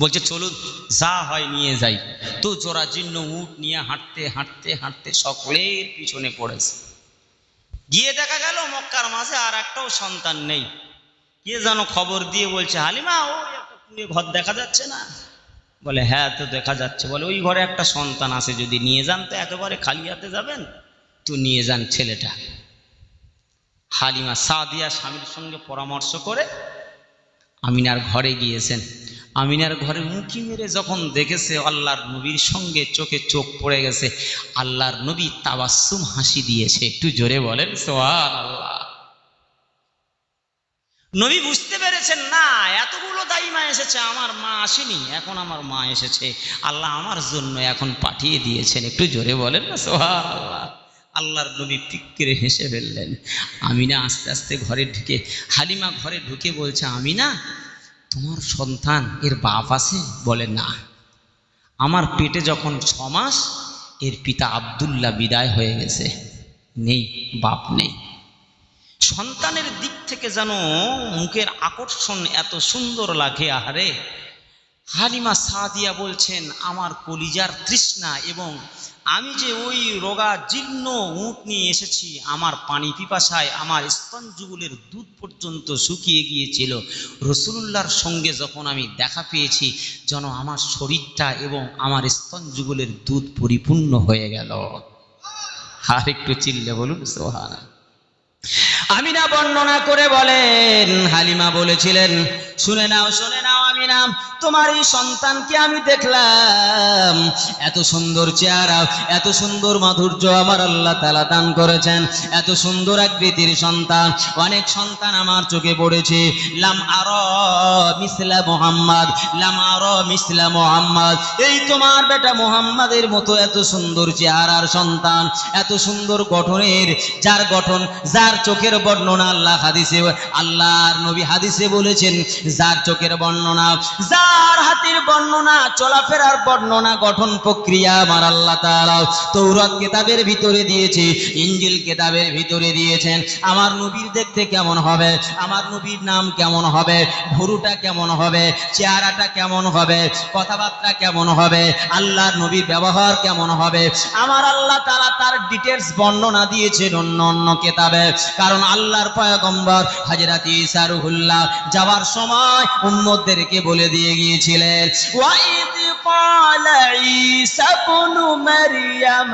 বলছে চলুন, যা হয় নিয়ে যাই। তো জোড়াজীর্ণ উট নিয়ে হাঁটতে হাঁটতে হাঁটতে সকলের পিছনে পড়েছে। গিয়ে দেখা গেল মক্কার মাঝে আর একটাও সন্তান নেই। কে যেন খবর দিয়ে বলছে, হালিমা ও একটা কুঁড়ে ঘর দেখা যাচ্ছে না? বলে হ্যাঁ তো দেখা যাচ্ছে। বলে ওই ঘরে একটা সন্তান আছে, যদি নিয়ে যান তো একেবারে খালি হাতে যাবেন, তো নিয়ে যান ছেলেটা। হালিমা সাদিয়া স্বামীর সঙ্গে পরামর্শ করে আমিনার ঘরে গিয়েছেন। আমিনার ঘরে মুখি মেরে যখন দেখেছে আল্লাহর নবীর সঙ্গে চোখে চোখ পড়ে গেছে, আল্লাহর নবী তাবাসসুম হাসি দিয়েছে। একটু জোরে বলেন সুবহানাল্লাহ। নবী বুঝতে পেরেছেন না, এতগুলো দাইমা এসেছে, আমার মা আসেনি, এখন আমার মা এসেছে, আল্লাহ আমার জন্য এখন পাঠিয়ে দিয়েছেন। একটু জোরে বলেন না সুবহানাল্লাহ। আল্লাহর নবী পিক্কিরে হেসে ফেললেন। আমিনা আস্তে আস্তে ঘরে ঢুকে, হালিমা ঘরে ঢুকে বলছে, আমিনা তোমার সন্তান এর বাপ আছে? বলে না, আমার পেটে যখন 6 মাস এর পিতা আব্দুল্লাহ বিদায় হয়ে গেছে, নেই, বাপ নেই। সন্তানের দিক থেকে যেন মুখের আকর্ষণ এত সুন্দর লাগে। আহারে, হালিমা সাদিয়া বলছেন আমার কলিজার তৃষ্ণা, এবং আমি যে ওই রোগা জীর্ণ উট নিয়ে এসেছি, আমার পানি পিপাসায় আমার স্তন যুগলের দুধ পর্যন্ত শুকিয়ে গিয়েছিল। রাসূলুল্লাহর সঙ্গে যখন আমি দেখা পেয়েছি, যেন আমার শরীরটা এবং আমার স্তন যুগলের দুধ পরিপূর্ণ হয়ে গেল। আর একটু চিল্লে বলুন সুবহানাল্লাহ। আমিনা বর্ণনা করে বলেন, হালিমা বলেছিলেন, শুনে নাও আমিনা, তোমার এই সন্তানকে আমি দেখলাম, এত সুন্দর চেহারা, এত সুন্দর মাধুর্য আমার আল্লাহ তাআলা দান করেছেন, এত সুন্দর আকৃতির সন্তান। অনেক সন্তান আমার চোখে পড়েছে, লাম আরা মিসলা মুহাম্মদ, লাম আরা মিসলা মুহাম্মদ। এই তোমার বেটা মুহাম্মাদের মতো এত সুন্দর চেহারার সন্তান, এত সুন্দর গঠনের, যার গঠন, যার চোখের বর্ণনা আল্লাহ হাদিসে, আল্লাহর নবী হাদিসে বলেছেন, যার চোখের বর্ণনা, যার হাতের বর্ণনা, চলাফেরার বর্ণনা, গঠন প্রক্রিয়া আমার আল্লাহ তাআলা তাওরাত কিতাবের ভিতরে দিয়েছে, ইনজিল কিতাবের ভিতরে দিয়েছেন। আমার নবীর দেখতে কেমন হবে, আমার নবীর নাম কেমন হবে, ভুরুটা কেমন হবে, চেহারাটা কেমন হবে, কথাবার্তা কেমন হবে, আল্লাহর নবীর ব্যবহার কেমন হবে, আমার আল্লাহ তাআলা তার ডিটেইলস বর্ণনা দিয়েছেন অন্য কিতাবে। কারণ আল্লাহর পয়গম্বর হযরত ঈসা রূহুল্লাহ যাওয়ার সময় উম্মতদেরকে বলে দিয়ে গিয়েছিলেন, ওয়াইদ ক্বালা ঈসা ইবনু মারইয়াম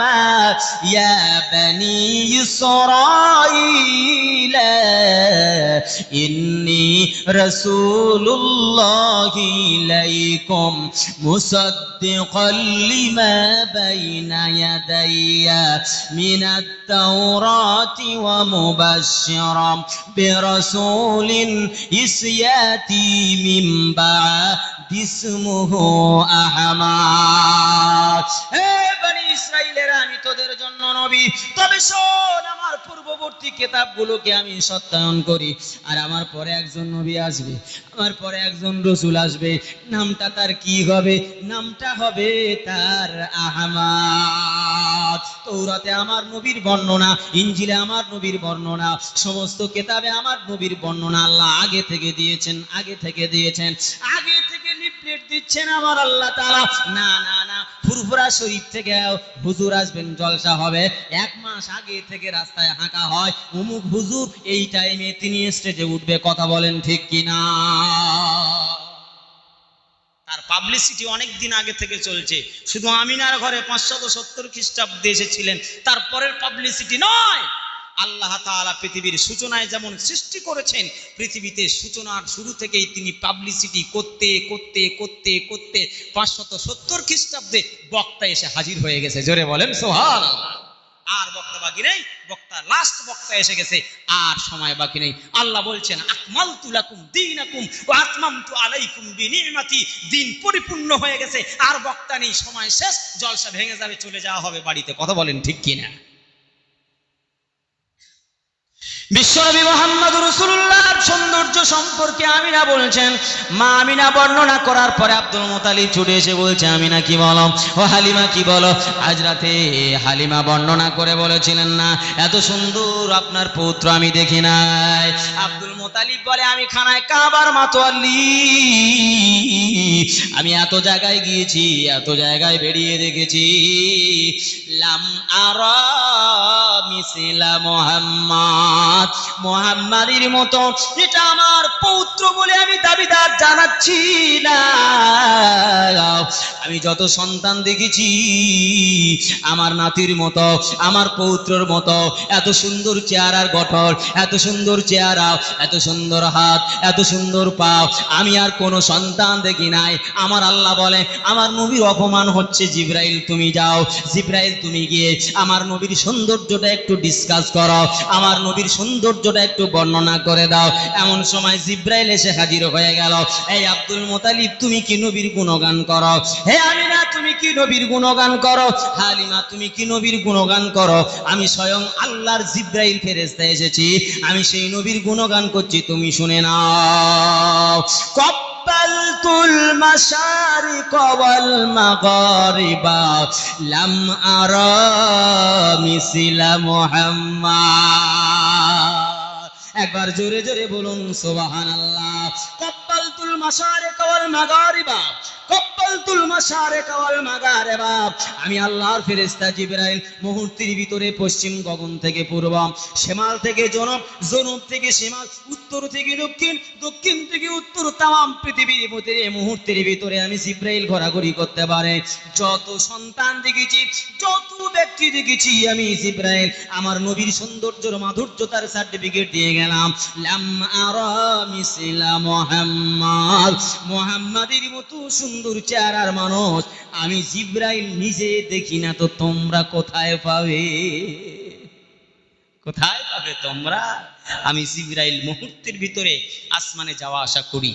ইয়া বনি ইসরাঈল ইন্নী রাসূলুল্লাহি ইলাইকুম মুসাদ্দিকাল লিমা বাইনা ইয়াদাইয়া মিনাত তাওরাতি ওয়া মুবাশশিরাম বিরাসূলিন ইসয়াতি মিন বা'দি ইসমুহু আহমদ। হে বনি ইসরাইলেরা, আমি তোদের জন্য নবী, তবে শোন, আমার পূর্ববর্তী কিতাবগুলোকে আমি সত্যায়ন করি, আর আমার পরে একজন নবী আসবে, আমার পরে একজন রাসূল আসবে, নামটা তার কি হবে? নামটা হবে তার আহমদ। তাওরাতে আমার নবীর বর্ণনা, ইনজিলে আমার নবীর বর্ণনা, সমস্ত কিতাবে আমার নবীর বর্ণনা আল্লাহ আগে থেকে দিয়েছেন, আগে থেকে লিফলেট দিচ্ছেন আমার আল্লাহ তাআলা। না, ফুরফুরা শরীফ থেকে হুজুর আসবেন, জলসা হবে, 1 মাস আগে থেকে রাস্তায় হাঁকা হয় অমুক হুজুর এই টাইমে তিনি স্টেজে উঠবে। কথা বলেন ঠিক কিনা? তার পাবলিসিটি অনেক দিন আগে থেকে চলছে। শুধু আমিনার ঘরে 570 খ্রিস্টাব্দে এসেছিলেন, তারপরের পাবলিসিটি নয়। আল্লাহ তাআলা পৃথিবীর সূচনায় যেমন সৃষ্টি করেছেন, পৃথিবীতে সূচনার শুরু থেকেই তিনি পাবলিসিটি করতে করতে করতে করতে 570 খ্রিস্টাব্দে বক্তা এসে হাজির হয়ে গেছে। জোরে বলেন সুবহানাল্লাহ। আর বক্তা বাকি নেই, বক্তা লাস্ট বক্তা এসে গেছে, আর সময় বাকি নেই। আল্লাহ বলছেন আকমালতু লাকুম দীনাকুম ওয়া আতমামতু আলাইকুম বিনি'মাতি, দিন পরিপূর্ণ হয়ে গেছে, আর বক্তা নেই, সময় শেষ, জলসা ভেঙে যাবে, চলে যাওয়া হবে বাড়িতে। কথা বলেন ঠিক কিনা? বিশ্বনবী মুহাম্মদুর রাসূলুল্লাহর সৌন্দর্য সম্পর্কে আমিনা বলছেন, মা আমিনা বর্ণনা করার পরে আব্দুল মুত্তালিব ছুটে এসে বলছে, আমিনা কি বলো, ও হালিমা কি বলো? আজ রাতে হালিমা বর্ণনা করে বলেছিলেন না, এত সুন্দর আপনার পুত্র আমি দেখি নাই। আব্দুল মুত্তালিব বলে, আমি খানায় কাবার মাতোয়াল্লি, আমি এত জায়গায় গিয়েছি, এত জায়গায় বেরিয়ে দেখেছি, লাম আরা মিসলা মুহাম্মদ, মুহাম্মাদের মতো যেটা আমার পৌত্র বলে আমি দাবিদার জানাচ্ছি না। আমি যত সন্তান দেখেছি আমার নাতির মতো, আমার পৌত্রর মতো এত সুন্দর চেহারার গঠন, এত সুন্দর চেহারা, এত সুন্দর হাত, এত সুন্দর পা আমি আর কোনো সন্তান দেখি নাই। আমার আল্লাহ বলে, আমার নবীর অপমান হচ্ছে, জিবরাইল তুমি যাও, জিবরাইল তুমি গিয়ে আমার নবীর সৌন্দর্যটা একটু ডিসকাস করো, আমার নবীর সৌন্দর্যটা একটু বর্ণনা করে দাও। এমন সময় জিবরাইল এসে হাজির হয়ে গেল। এই আব্দুল মুত্তালিব তুমি কি নবীর গুণগান করো? হে আমিনা তুমি কি নবীর গুণগান করো? হালিমা তুমি কি নবীর গুণগান করো? আমি স্বয়ং আল্লাহর জিবরাইল ফেরেশতা এসেছি, আমি সেই নবীর গুণগান করছি, তুমি শুনে নাও। কব্বালতুল মাশারিক ওয়াল মাগারিবা লাম আরা মিসলা মুহাম্মদ। একবার জোরে জোরে বলুন সুবহানাল্লাহ। কব্বালতুল মাশারিক ওয়াল মাগারিবা, কব্বালতুল মাশারিক ওয়াল মাগারিবা, আমি আল্লাহর ফেরেশতা জিবরাইল মুহূর্তের ভিতরে পশ্চিম গগন থেকে পূর্ব, শিমাল থেকে জনব, জনব থেকে শিমাল, উত্তর থেকে দক্ষিণ, দক্ষিণ থেকে উত্তর, তাম পৃথিবীর ভিতরে মুহূর্তের ভিতরে আমি জিবরাইল ঘোরাঘুরি করতে পারে। যত সন্তান দেখেছি, যত ব্যক্তি দেখেছি, আমি জিবরাইল আমার নবীর সৌন্দর্যের মাধুর্যতার সার্টিফিকেট দিয়ে গেলাম। লাম আরা মিসলা মুহাম্মদ, মুহাম্মাদের মতো সুন্দর চেহারার মানুষ আমি জিবরাইল নিজে দেখি না, তো তোমরা কোথায় পাবে? কোথায় পাবে তোমরা? আমি জিবরাইল মুহূর্তের ভিতরে আসমানে যাওয়া আসা করি।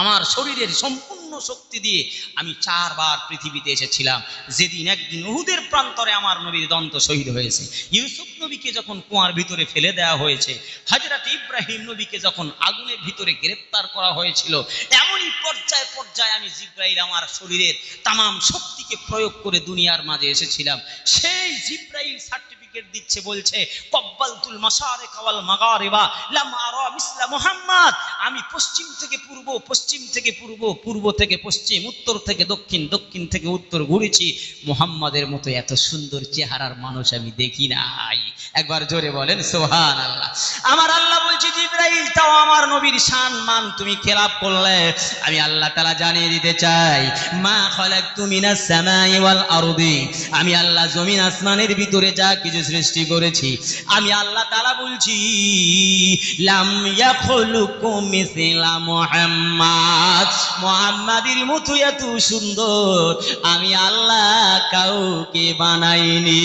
আমার শরীরের সম্পূর্ণ শক্তি দিয়ে আমি 4 বার পৃথিবীতে এসেছিলাম। যেদিন একদিন উহুদের প্রান্তরে আমার নবীর দন্ত শহীদ হয়েছে, ইউসুফ নবীকে যখন কুয়ার ভিতরে ফেলে দেওয়া হয়েছে, হযরত ইব্রাহিম নবীকে যখন আগুনের ভিতরে গ্রেফতার করা হয়েছিল, এমনই পর্যায়ে পর্যায়ে আমি জিবরাইল আমার শরীরের তামাম শক্তিকে প্রয়োগ করে দুনিয়ার মাঝে এসেছিলাম। সেই জিবরাইল সার্টিফিকেট দিচ্ছে, বলছে কব্বালতুল মাশারিক ওয়াল মাগারিবা লাম আরা মিসলা মুহাম্মদ, আমি পশ্চিম থেকে পূর্ব, পশ্চিম থেকে পূর্ব, পূর্ব থেকে পশ্চিম, উত্তর থেকে দক্ষিণ, দক্ষিণ থেকে উত্তর ঘুরেছি, মুহাম্মাদের মতো এত সুন্দর চেহারার মানুষ আমি দেখি নাই। একবার জোরে বলেন সুবহানাল্লাহ। আমার আল্লাহ বলছে, জিবরাইল তাও আমার নবীর শান মান তুমি খেলাপ করলে, আমি আল্লাহ তাআলা জানিয়ে দিতে চাই, মা খালাকতু মিনাস সামাই ওয়াল আরদি, আমি আল্লাহ জমিন আসমানের ভিতরে যা কিছু সৃষ্টি করেছি, আমি আল্লাহ তাআলা বলছি, লাম ইয়াখলুকু মিসলা মুহাম্মদ, মুহাম্মাদের মতো এত সুন্দর আমি আল্লাহ কাউকে বানাইনি।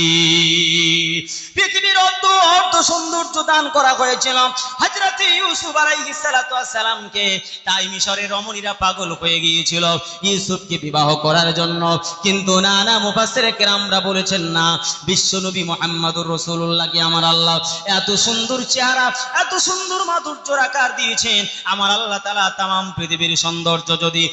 পৃথিবীর অর্ধ সৌন্দর্য দান করা হয়েছিল হযরত ইউসুফ আলাইহিস সালাতু ওয়াস সালামকে, তাই মিশরের রমণীরা পাগল হয়ে গিয়েছিল ইউসুফকে বিবাহ করার জন্য। কিন্তু না না, মুফাসসিরে কেরামরা বলেছেন না, বিশ্বনবী মুহাম্মদুর রাসূলুল্লাহকে আমার আল্লাহ এত সুন্দর চেহারা, এত সুন্দর মাধুর্যের আকার দিয়েছেন। আমার আল্লাহ তাআলা তামাম পৃথিবীর সৌন্দর্য যদি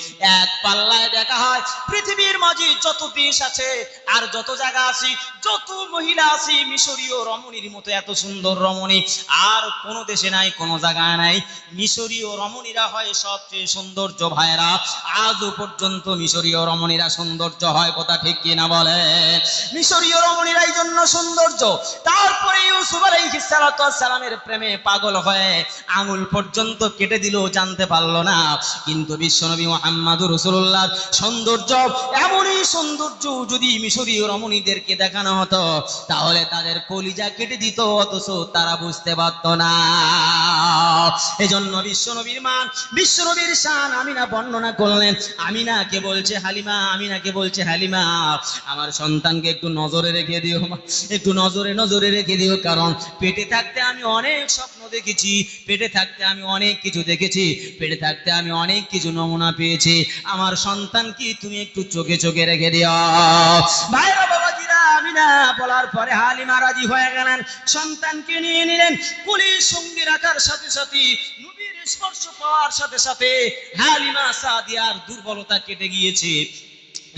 এক পাল্লায় দেখা হয়, পৃথিবীর মাঝে যত দেশ আছে আর যত জায়গা আছে, যত মহিলা আছে, মিশরীয় রমণী রমণীর মতো এত সুন্দর রমণী আর কোনো দেশে নাই, কোনো জায়গায় নাই। মিশরীয় রমণীরা হয় সবচেয়ে সৌন্দর্য ভাইরা, আজও পর্যন্ত মিশরীয় রমণীরা সৌন্দর্য হয়, কথা ঠিক কিনা বলে? মিশরীয় রমণীরাই জন্য সৌন্দর্য। তারপরে ইউসুফ আলাইহিস সালামের প্রেমে পাগল হয়ে আঙুল পর্যন্ত কেটে দিল, জানতে পারলো না। কিন্তু বিশ্বনবী মুহাম্মদুর রাসূলুল্লাহর সৌন্দর্য এমনই সৌন্দর্য, যদি মিশরীয় রমণীদেরকে দেখানো হতো তাহলে তাদের কলিজা কেটে দিত, অথচ তারা বুঝতে পারত না। এজন্য বিশ্বনবীর মান, বিশ্বনবীর শান আমিনা বর্ণনা করলেন। আমিনাকে বলছে হালিমা, আমিনাকে বলছে হালিমা, আমার সন্তানকে একটু নজরে রেখে দিও, একটু নজরে রেখে দিও, কারণ পেটে থাকতে আমি অনেক স্বপ্ন দেখেছি, পেটে থাকতে আমি অনেক কিছু দেখেছি, পেটে থাকতে আমি অনেক কিছু নমুনা পেয়েছি, আমার সন্তান কি তুমি একটু চোখে চোখে রেখে দিও। ভাইরা বাবাজিরা, আমিনা বলার পরে হালিমা রাজি হয়ে গেলেন, সন্তানকে নিয়ে নিলেন। কুলির সঙ্গী রাখার সাথে সাথে, নবীর স্পর্শ পাওয়ার সাথে সাথে হালিমা সাদিয়ার দুর্বলতা কেটে গিয়েছে,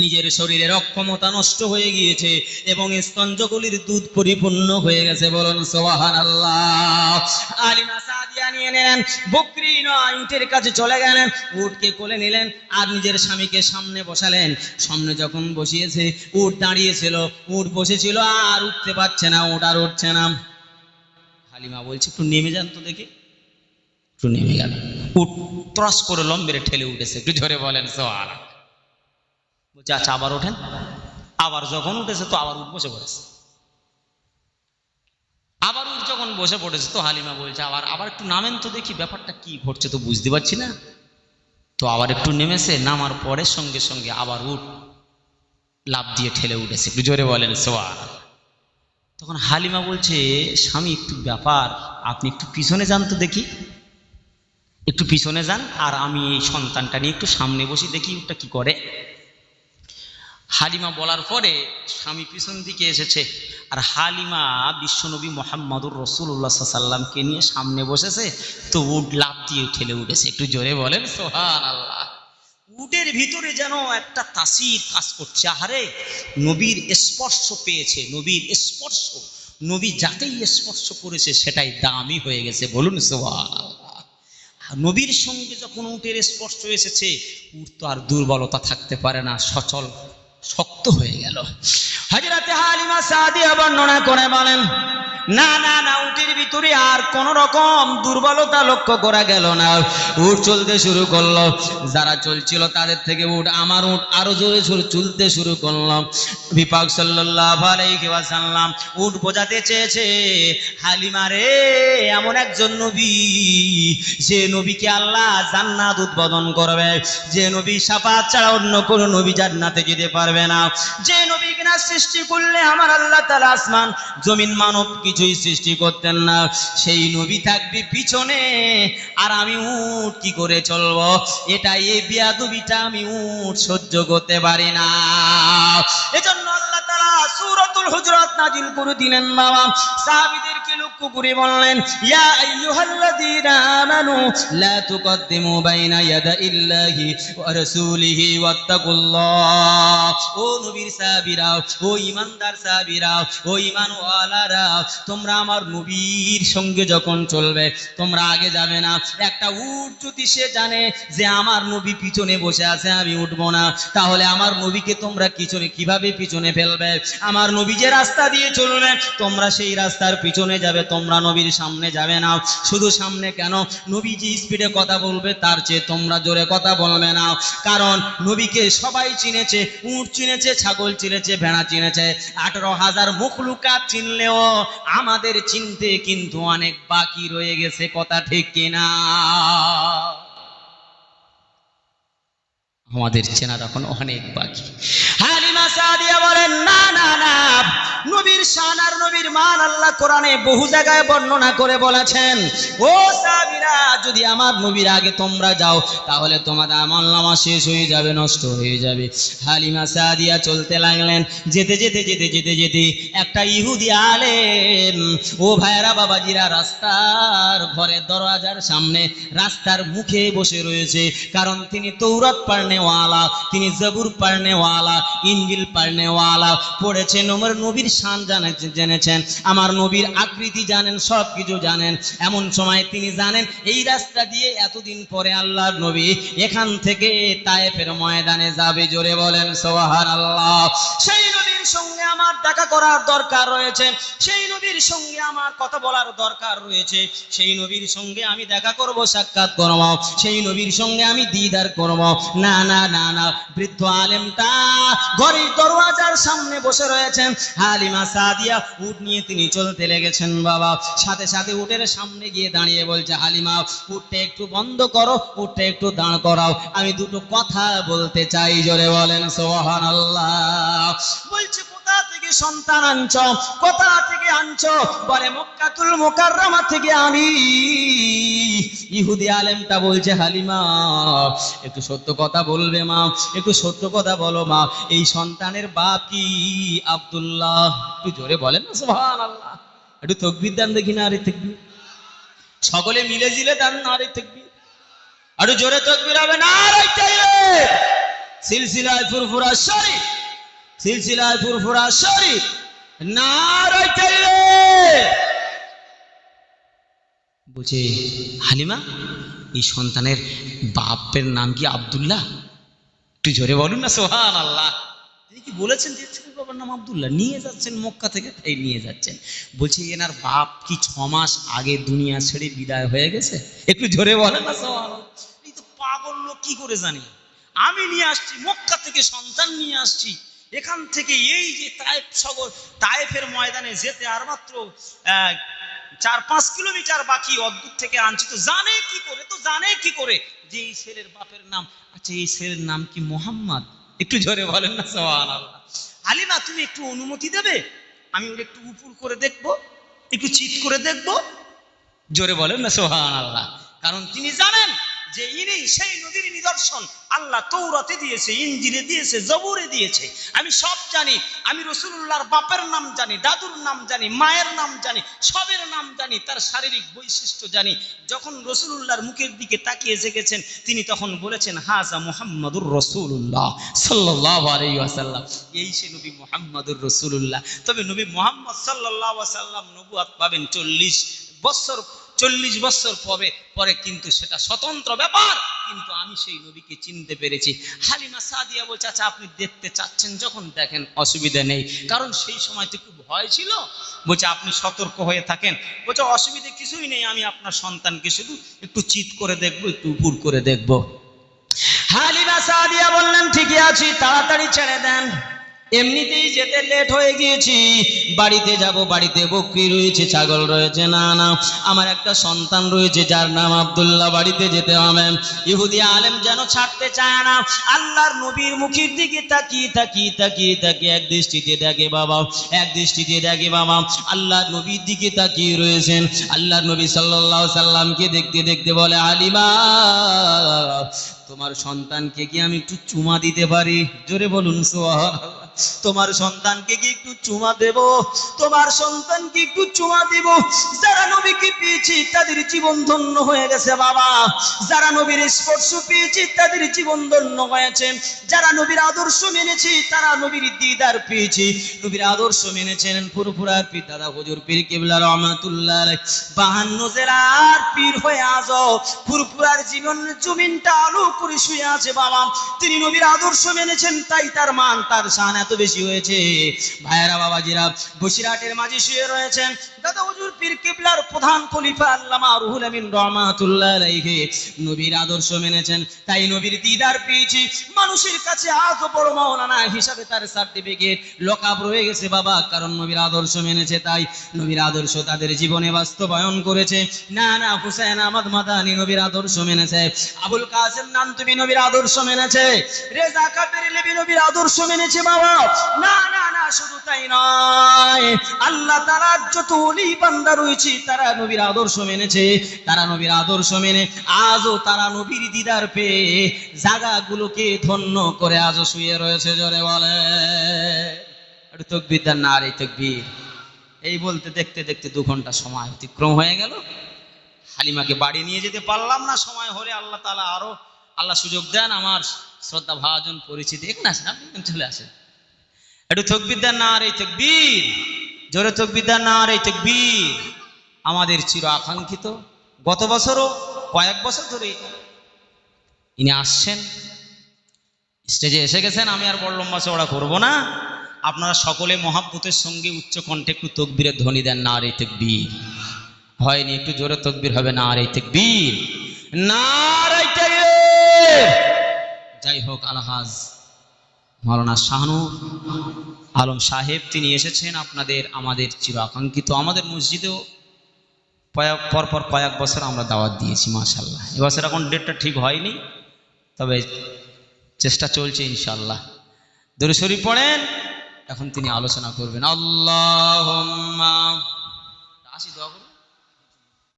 নিজের শরীরের অক্ষমতা নষ্ট হয়ে গিয়েছে এবং স্তন্যগুলির দুধ পরিপূর্ণ হয়ে গেছে। বলুন সুবহানাল্লাহ। হালিমা সাদিয়া নিয়ে নিলেন, বকরি নয় উটের কাছে চলে গেলেন, উটকে কোলে নিলেন আর নিজের স্বামীকে সামনে বসালেন। সামনে যখন বসিয়েছে, উট দাঁড়িয়েছিল, উট বসেছিল, আর উঠতে পারছে না, উট আর উঠছে না। হালিমা বলছে একটু নেমে যান তো দেখি, একটু নেমে গেল, উট ত্রস করে লম্বেরে ঠেলে উঠেছে। একটু জোরে বলেন সুবহানাল্লাহ। বলছে আচ্ছা আবার ওঠেন। আবার যখন উঠেছে তো আবার উঠ বসে পড়েছে, আবার উঠ যখন বসে পড়েছে তো হালিমা বলছে আবার আবার একটু নামেন তো দেখি, ব্যাপারটা কি ঘটছে তো বুঝতে পারছি না। তো আবার একটু নেমেছে, নামার পরে সঙ্গে সঙ্গে আবার উঠ লাফ দিয়ে ঠেলে উঠেছে। একটু জোরে বলেন সুবহানাল্লাহ। তখন হালিমা বলছে স্বামী একটু ব্যাপার, আপনি একটু পিছনে যান তো দেখি, একটু পিছনে যান, আর আমি এই সন্তানটা নিয়ে একটু সামনে বসি, দেখি উটটা কি করে। হালিমা বলার পরে স্বামী পিছন দিকে এসেছে, আর হালিমা বিশ্বনবী মুহাম্মদুর রাসূলুল্লাহ সাল্লাল্লাহু আলাইহি ওয়াসাল্লামকে নিয়ে সামনে বসেছে, তো উট লাফ দিয়ে ঠেলে উঠেছে। একটু জোরে বলেন সুবহানাল্লাহ। উটের ভিতরে যেন একটা তাসির কাজ করছে, আহারে নবীর স্পর্শ পেয়েছে, নবীর স্পর্শ, নবী যাকেই স্পর্শ করেছে সেটাই দামি হয়ে গেছে। বলুন সুবহানাল্লাহ। নবীর সঙ্গে যখন উটের স্পর্শ এসেছে, উট তো আর দুর্বলতা থাকতে পারে না, সচল শক্ত হয়ে গেল। হযরতে হালিমা সাদিয়া বর্ণনা করে বলেন, না না না, উটের ভিতরে আর কোন রকম দুর্বলতা লক্ষ্য করা গেল না। উট চলতে শুরু করলো, যারা চলছিল তাদের থেকে উট, আমার উট আরো জোরে চলতে শুরু করলো। নবী পাক সাল্লাল্লাহু আলাইহি ওয়াসাল্লাম উট বোঝাতে চেয়েছে, হালিমা রে, এমন একজন নবী, যে নবীকে আল্লাহ জান্নাত উদ্বোধন করবে, যে নবী শাফাত ছাড়া অন্য কোন নবী জান্নাতে যেতে পারবে না, যে নবী কিনা সৃষ্টি করলে আমার আল্লাহ তাআলা আসমান জমিন মানব কিছুই সৃষ্টি করতেন না, সেই নবী থাকবে পিছনে, আর আমি উট কি করে চলবো? এটা এই বিয়াদবিটা আমি উট সহ্য করতে পারি না। এজন্য আল্লাহ তাআলা সূরাতুল হুজুরাত নাজিল করে দিলেন। বাবা সাহাবীদেরকে লক্ষ্য করে বললেন, ইয়া আইয়ুহাল্লাযীনা আমানু লা তুকদ্দিমু বাইনা ইয়াদাইল্লাহি ওয়া রাসূলিহি ওয়াত্তাকুল্লাহ। ও নবীর সাহাবীরা, ও ঈমানদার সাহাবীরা, ও ঈমানওয়ালারা, তোমরা আমার নবীর সঙ্গে যখন চলবে তোমরা আগে যাবে না। একটা উট যদি সে জানে যে আমার নবী পিছনে বসে আছে, আমি উঠবো না, তাহলে আমার নবীকে তোমরা কিভাবে পিছনে ফেলবে? আমার নবী যে রাস্তা দিয়ে চলবে তোমরা সেই রাস্তার পিছনে যাবে, তোমরা নবীর সামনে যাবে না। শুধু সামনে কেন, নবী যে স্পিডে কথা বলবে তার চেয়ে তোমরা জোরে কথা বলবে না, কারণ নবীকে সবাই চিনেছে, উট চিনেছে, ছাগল চিনেছে, ভেড়া চিনেছে, 18,000 মখলুকাত চিনলেও আমাদের চিনতে কিন্তু অনেক বাকি রয়ে গেছে। কথা ঠিক কিনা? আমাদের চেনা তখন অনেক বাকি। হালিমা সাদিয়া বলেন, না না না, নবীর শান আর নবীর মান আল্লাহ কোরআনে বহু জায়গায় বর্ণনা করে বলেছেন। ও সাহাবীরা, ভাইরা, যদি আমার নবীর আগে তোমরা যাও তাহলে তোমাদের আমলনামা শেষ হয়ে যাবে, নষ্ট হয়ে যাবে। হালিমা সাদিয়া চলতে লাগলেন। যেতে যেতে যেতে যেতে যেতে একটা ইহুদি আলেম, ও ভাইরা বাবাজিরা, রাস্তার ঘরের দরওয়াজার সামনে রাস্তার মুখে বসে রয়েছে। কারণ তিনি তৌরাত পড়নেওয়ালা, তিনি জবুর পড়নেওয়ালা, ইনজিল পড়নেওয়ালা, পড়েছেন, আমার নবীর শান জেনেছেন, আমার নবীর আকৃতি জানেন, সব কিছু জানেন। এমন সময় তিনি জানেন এই রাস্তা দিয়ে এতদিন পরে আল্লাহর নবী এখান থেকে তায়েফের ময়দানে যাবে। জোরে বলেন সুবহানাল্লাহ। সেই নবীর সঙ্গে আমার দেখা করার দরকার রয়েছে, সেই নবীর সঙ্গে আমার কথা বলার দরকার রয়েছে, সেই নবীর সঙ্গে আমি দেখা করব, সাক্ষাৎ করব, সেই নবীর সঙ্গে আমি দিদার করব। না না না না, বৃদ্ধ আলেমটা ঘরের দরওয়াজার সামনে বসে রয়েছেন। হালিমা সাদিয়া উট নিয়ে তিনি চলতে লেগেছেন বাবা। সাথে সাথে উটের সামনে গিয়ে দাঁড়িয়ে বলছে, হালিমা উটটা একটু বন্ধ করো, উটটা একটু দাঁড় করাও, আমি দুটো কথা বলতে চাই। জোরে বলেন সুবহানাল্লাহ। বলছে, কোথা থেকে সন্তান আনছো, কোথা থেকে আনছো? বলে, মক্কাতুল মুকাররমা থেকে আনি। ইহুদি আলেমটা বলছে, হালিমা একটু সত্য কথা বলবে মা, একটু সত্য কথা বলো মা, এই সন্তানের বাপ কি আব্দুল্লাহ? একটু জোরে বলেন না সুবহানাল্লাহ। একটু তাকবীর দেন দেখি না। আরে তাকবীর, সকলে মিলে জিলে দেন না। আরে তাকবীর, একটু জোরে তাকবীর হবে না। আরে তাকবীর। সিলসিলায়ে ফুরফুরা শরীফ, সিলসিলায়ে ফুরফুরা শরীফ, নারে তাকবীর। বলছে, হালিমা এই সন্তানের বাপের নাম কি আব্দুল্লাহ? একটু জোরে বলুন না সুবহানাল্লাহ। তিনি কি বলেছেন যে ছেলের বাবার নাম আব্দুল্লাহ? নিয়ে যাচ্ছেন মক্কা থেকে, তাই নিয়ে যাচ্ছেন। বলছে, এনার বাপ কি 6 মাস আগে দুনিয়া ছেড়ে বিদায় হয়ে গেছে? একটু জোরে বলেন না সুবহানাল্লাহ। এই তো পাগল লোক, কি করে জানি? আমি নিয়ে আসছি মক্কা থেকে, সন্তান নিয়ে আসছি এখান থেকে, এই যে তায়েফ শহর, তায়েফের ময়দানে যেতে আর মাত্র 4-5 কিলোমিটার বাকি, অদ্দূর থেকে আনছি। তো জানে কি করে, তো জানে কি করে যে এই ছেলের বাপের নাম, আচ্ছা এই ছেলের নাম কি মোহাম্মদ? একটু জোরে বলেন না সুবহানাল্লাহ। হালিমা তুমি একটু অনুমতি দেবে, আমি ওর একটু উপর করে দেখবো, একটু চিৎ করে দেখবো। জোরে বলেন না সুবহানাল্লাহ। কারণ তিনি জানেন যে ইনি সেই নবীর নিদর্শন। আল্লাহ তৌরাতে দিয়েছে, ইনজিলে দিয়েছে, জবুরে দিয়েছে। আমি সব জানি, আমি রাসূলুল্লাহর বাপের নাম জানি, দাদুর নাম জানি, মায়ের নাম জানি, সবের নাম জানি, তার শারীরিক বৈশিষ্ট্য জানি। যখন রাসূলুল্লাহর মুখের দিকে তাকিয়ে জেগেছেন, তিনি তখন বলেছেন, হাজা মুহাম্মাদুর রাসূলুল্লাহ সাল্লাল্লাহু আলাইহি ওয়াসাল্লাম, এই সে নবী মুহাম্মাদুর রাসূলুল্লাহ। তবে নবী মুহাম্মদ সাল্লাল্লাহু আলাইহি ওয়াসাল্লাম নবুয়ত পাবেন 40 বছর পরে, কিন্তু সেটা স্বতন্ত্র ব্যাপার। কিন্তু আমি সেই নবীকে চিনতে পেরেছি। হালিমা সাদিয়া বলছে, আচ্ছা আপনি দেখতে চাচ্ছেন যখন দেখেন, অসুবিধা নেই। কারণ সেই সময় তো একটু ভয় ছিল। বলছে, আপনি সতর্ক হয়ে থাকেন। বলছে, অসুবিধা কিছুই নেই, আমি আপনার সন্তানকে শুধু একটু চিৎ করে দেখবো, একটু উপর করে দেখবো। হালিমা সাদিয়া বললেন, ঠিকই আছে, তাড়াতাড়ি ছেড়ে দেন, এমনিতেই যেতে লেট হয়ে গিয়েছি, বাড়িতে যাব, বাড়িতে বকরি রয়েছে, ছাগল রয়েছে, না না আমার একটা সন্তান রয়েছে যার নাম আব্দুল্লাহ, বাড়িতে যেতে হবে। ইহুদি আলেম যেন ছাড়তে চায় না। আল্লাহর নবীর মুখের দিকে তাকিয়ে তাকিয়ে তাকিয়ে তাকিয়ে এক দৃষ্টিতে দেখে বাবা, এক দৃষ্টিতে দেখে বাবা, আল্লাহর নবীর দিকে তাকিয়ে রয়েছেন। আল্লাহর নবী সাল্লাল্লাহু আলাইহি সাল্লামকে দেখতে দেখতে বলে, হালিমা তোমার সন্তানকে কি আমি একটু চুমা দিতে পারি? জোরে বলুন সুবহানাল্লাহ। তোমার সন্তানকে কি একটু চুমা দেব? তোমার সন্তানকে একটু চুমা দেব। যারা নবীকে পেয়েছে তাদের জীবন ধন্য হয়ে গেছে বাবা। যারা নবীর স্পর্শ পেয়েছে তাদের জীবন ধন্য হয়েছে। যারা নবীর আদর্শ মেনেছে তারা নবীর দিদার পেয়েছে। নবীর আদর্শ মেনেছেন ফুরফুরার পীর দাদা হুজুর পীর কিবলা রহমাতুল্লাহ আলাইহি 52 জেলার পীর হয়ে আজও ফুরফুরার জমিনটা আলো করে শুয়ে আছে বাবা। তিনি নবীর আদর্শ মেনেছেন, তাই তার মান, তার শান এত বেশি হয়েছে। ভাইয়েরা বাবাজিরা, বসিরহাটের মাঝে শুয়ে রয়েছেন দাদা হুজুর পীর কিবলার প্রধান খলিফা আল্লামা রুহুল আমিন রহমাতুল্লাহ আলাইহি। নবীর আদর্শ মেনেছেন, তাই নবীর দিদার পেয়েছি। মানুষের কাছে আজও বড় মাওলানা হিসাবে তার সার্টিফিকেট লকআপ রয়ে গেছে বাবা, কারণ নবীর আদর্শ মেনেছে। তাই নবীর আদর্শ তাদের জীবনে বাস্তবায়ন করেছে। না না, হুসাইন আহমদ মাদানী নবীর আদর্শ মেনেছে, আবুল কাসেম নানতুবি নবীর আদর্শ মেনেছে, রেজা কাদের লেবি নবীর আদর্শ মেনেছে বাবা। না না না, শুধু তাই নয়, আল্লাহ তাআলার যত ওলি বান্দা রয়েছে তারা নবীর আদর্শ মেনেছে, তারা নবীর আদর্শ মেনে আজও তারা নবীর দিদার পেয়ে জায়গাগুলোকে ধন্য করে আজও শুয়ে রয়েছে। জোরে বলে একটু তাকবীর দেন না? আরে তাকবীর। এই বলতে দেখতে দেখতে 2 ঘন্টা সময় অতিক্রম হয়ে গেল। হালিমাকে বাড়ি নিয়ে যেতে পারলাম না। সময় হলে আল্লাহ তাআলা আরো সুযোগ দেন। আমার শ্রদ্ধা ভাজন পরিচিতি এখানে আসেন, আপনি চলে আসেন। একটু তাকবীর দেন না? আরে তাকবীর। জোরে তাকবীর দেন না? আরে তাকবীর। আমাদের চির আকাঙ্ক্ষিত, গত বছরও কয়েক বছর ধরে ইনি আসছেন, স্টেজে এসে গেছেন। আমি আর বড় লম্বা চওড়া করবো না। আপনারা সকলে মহাব্বতের সঙ্গে উচ্চ কণ্ঠে একটু তাকবীরের ধ্বনি দেন না? আরে তাকবীর। হয়নি, একটু জোরে তাকবীর হবে না? আরে তাকবীর, নারে তাকবীর। যাই হোক, আলহাজ মাওলানা শাহনূর আলম সাহেব তিনি এসেছেন। আপনাদের আমাদের চির আকাঙ্ক্ষিত, আমাদের মসজিদেও পরপর কয়েক বছর আমরা দাওয়াত দিয়েছি মাশাআল্লাহ। এবছর এখন ডেটটা ঠিক হয়নি, তবে চেষ্টা চলছে ইনশাআল্লাহ। দরুদ শরীফ পড়েন। এখন তিনি আলোচনা করবেন। আল্লাহুম্মা আসি দোয়া করুন।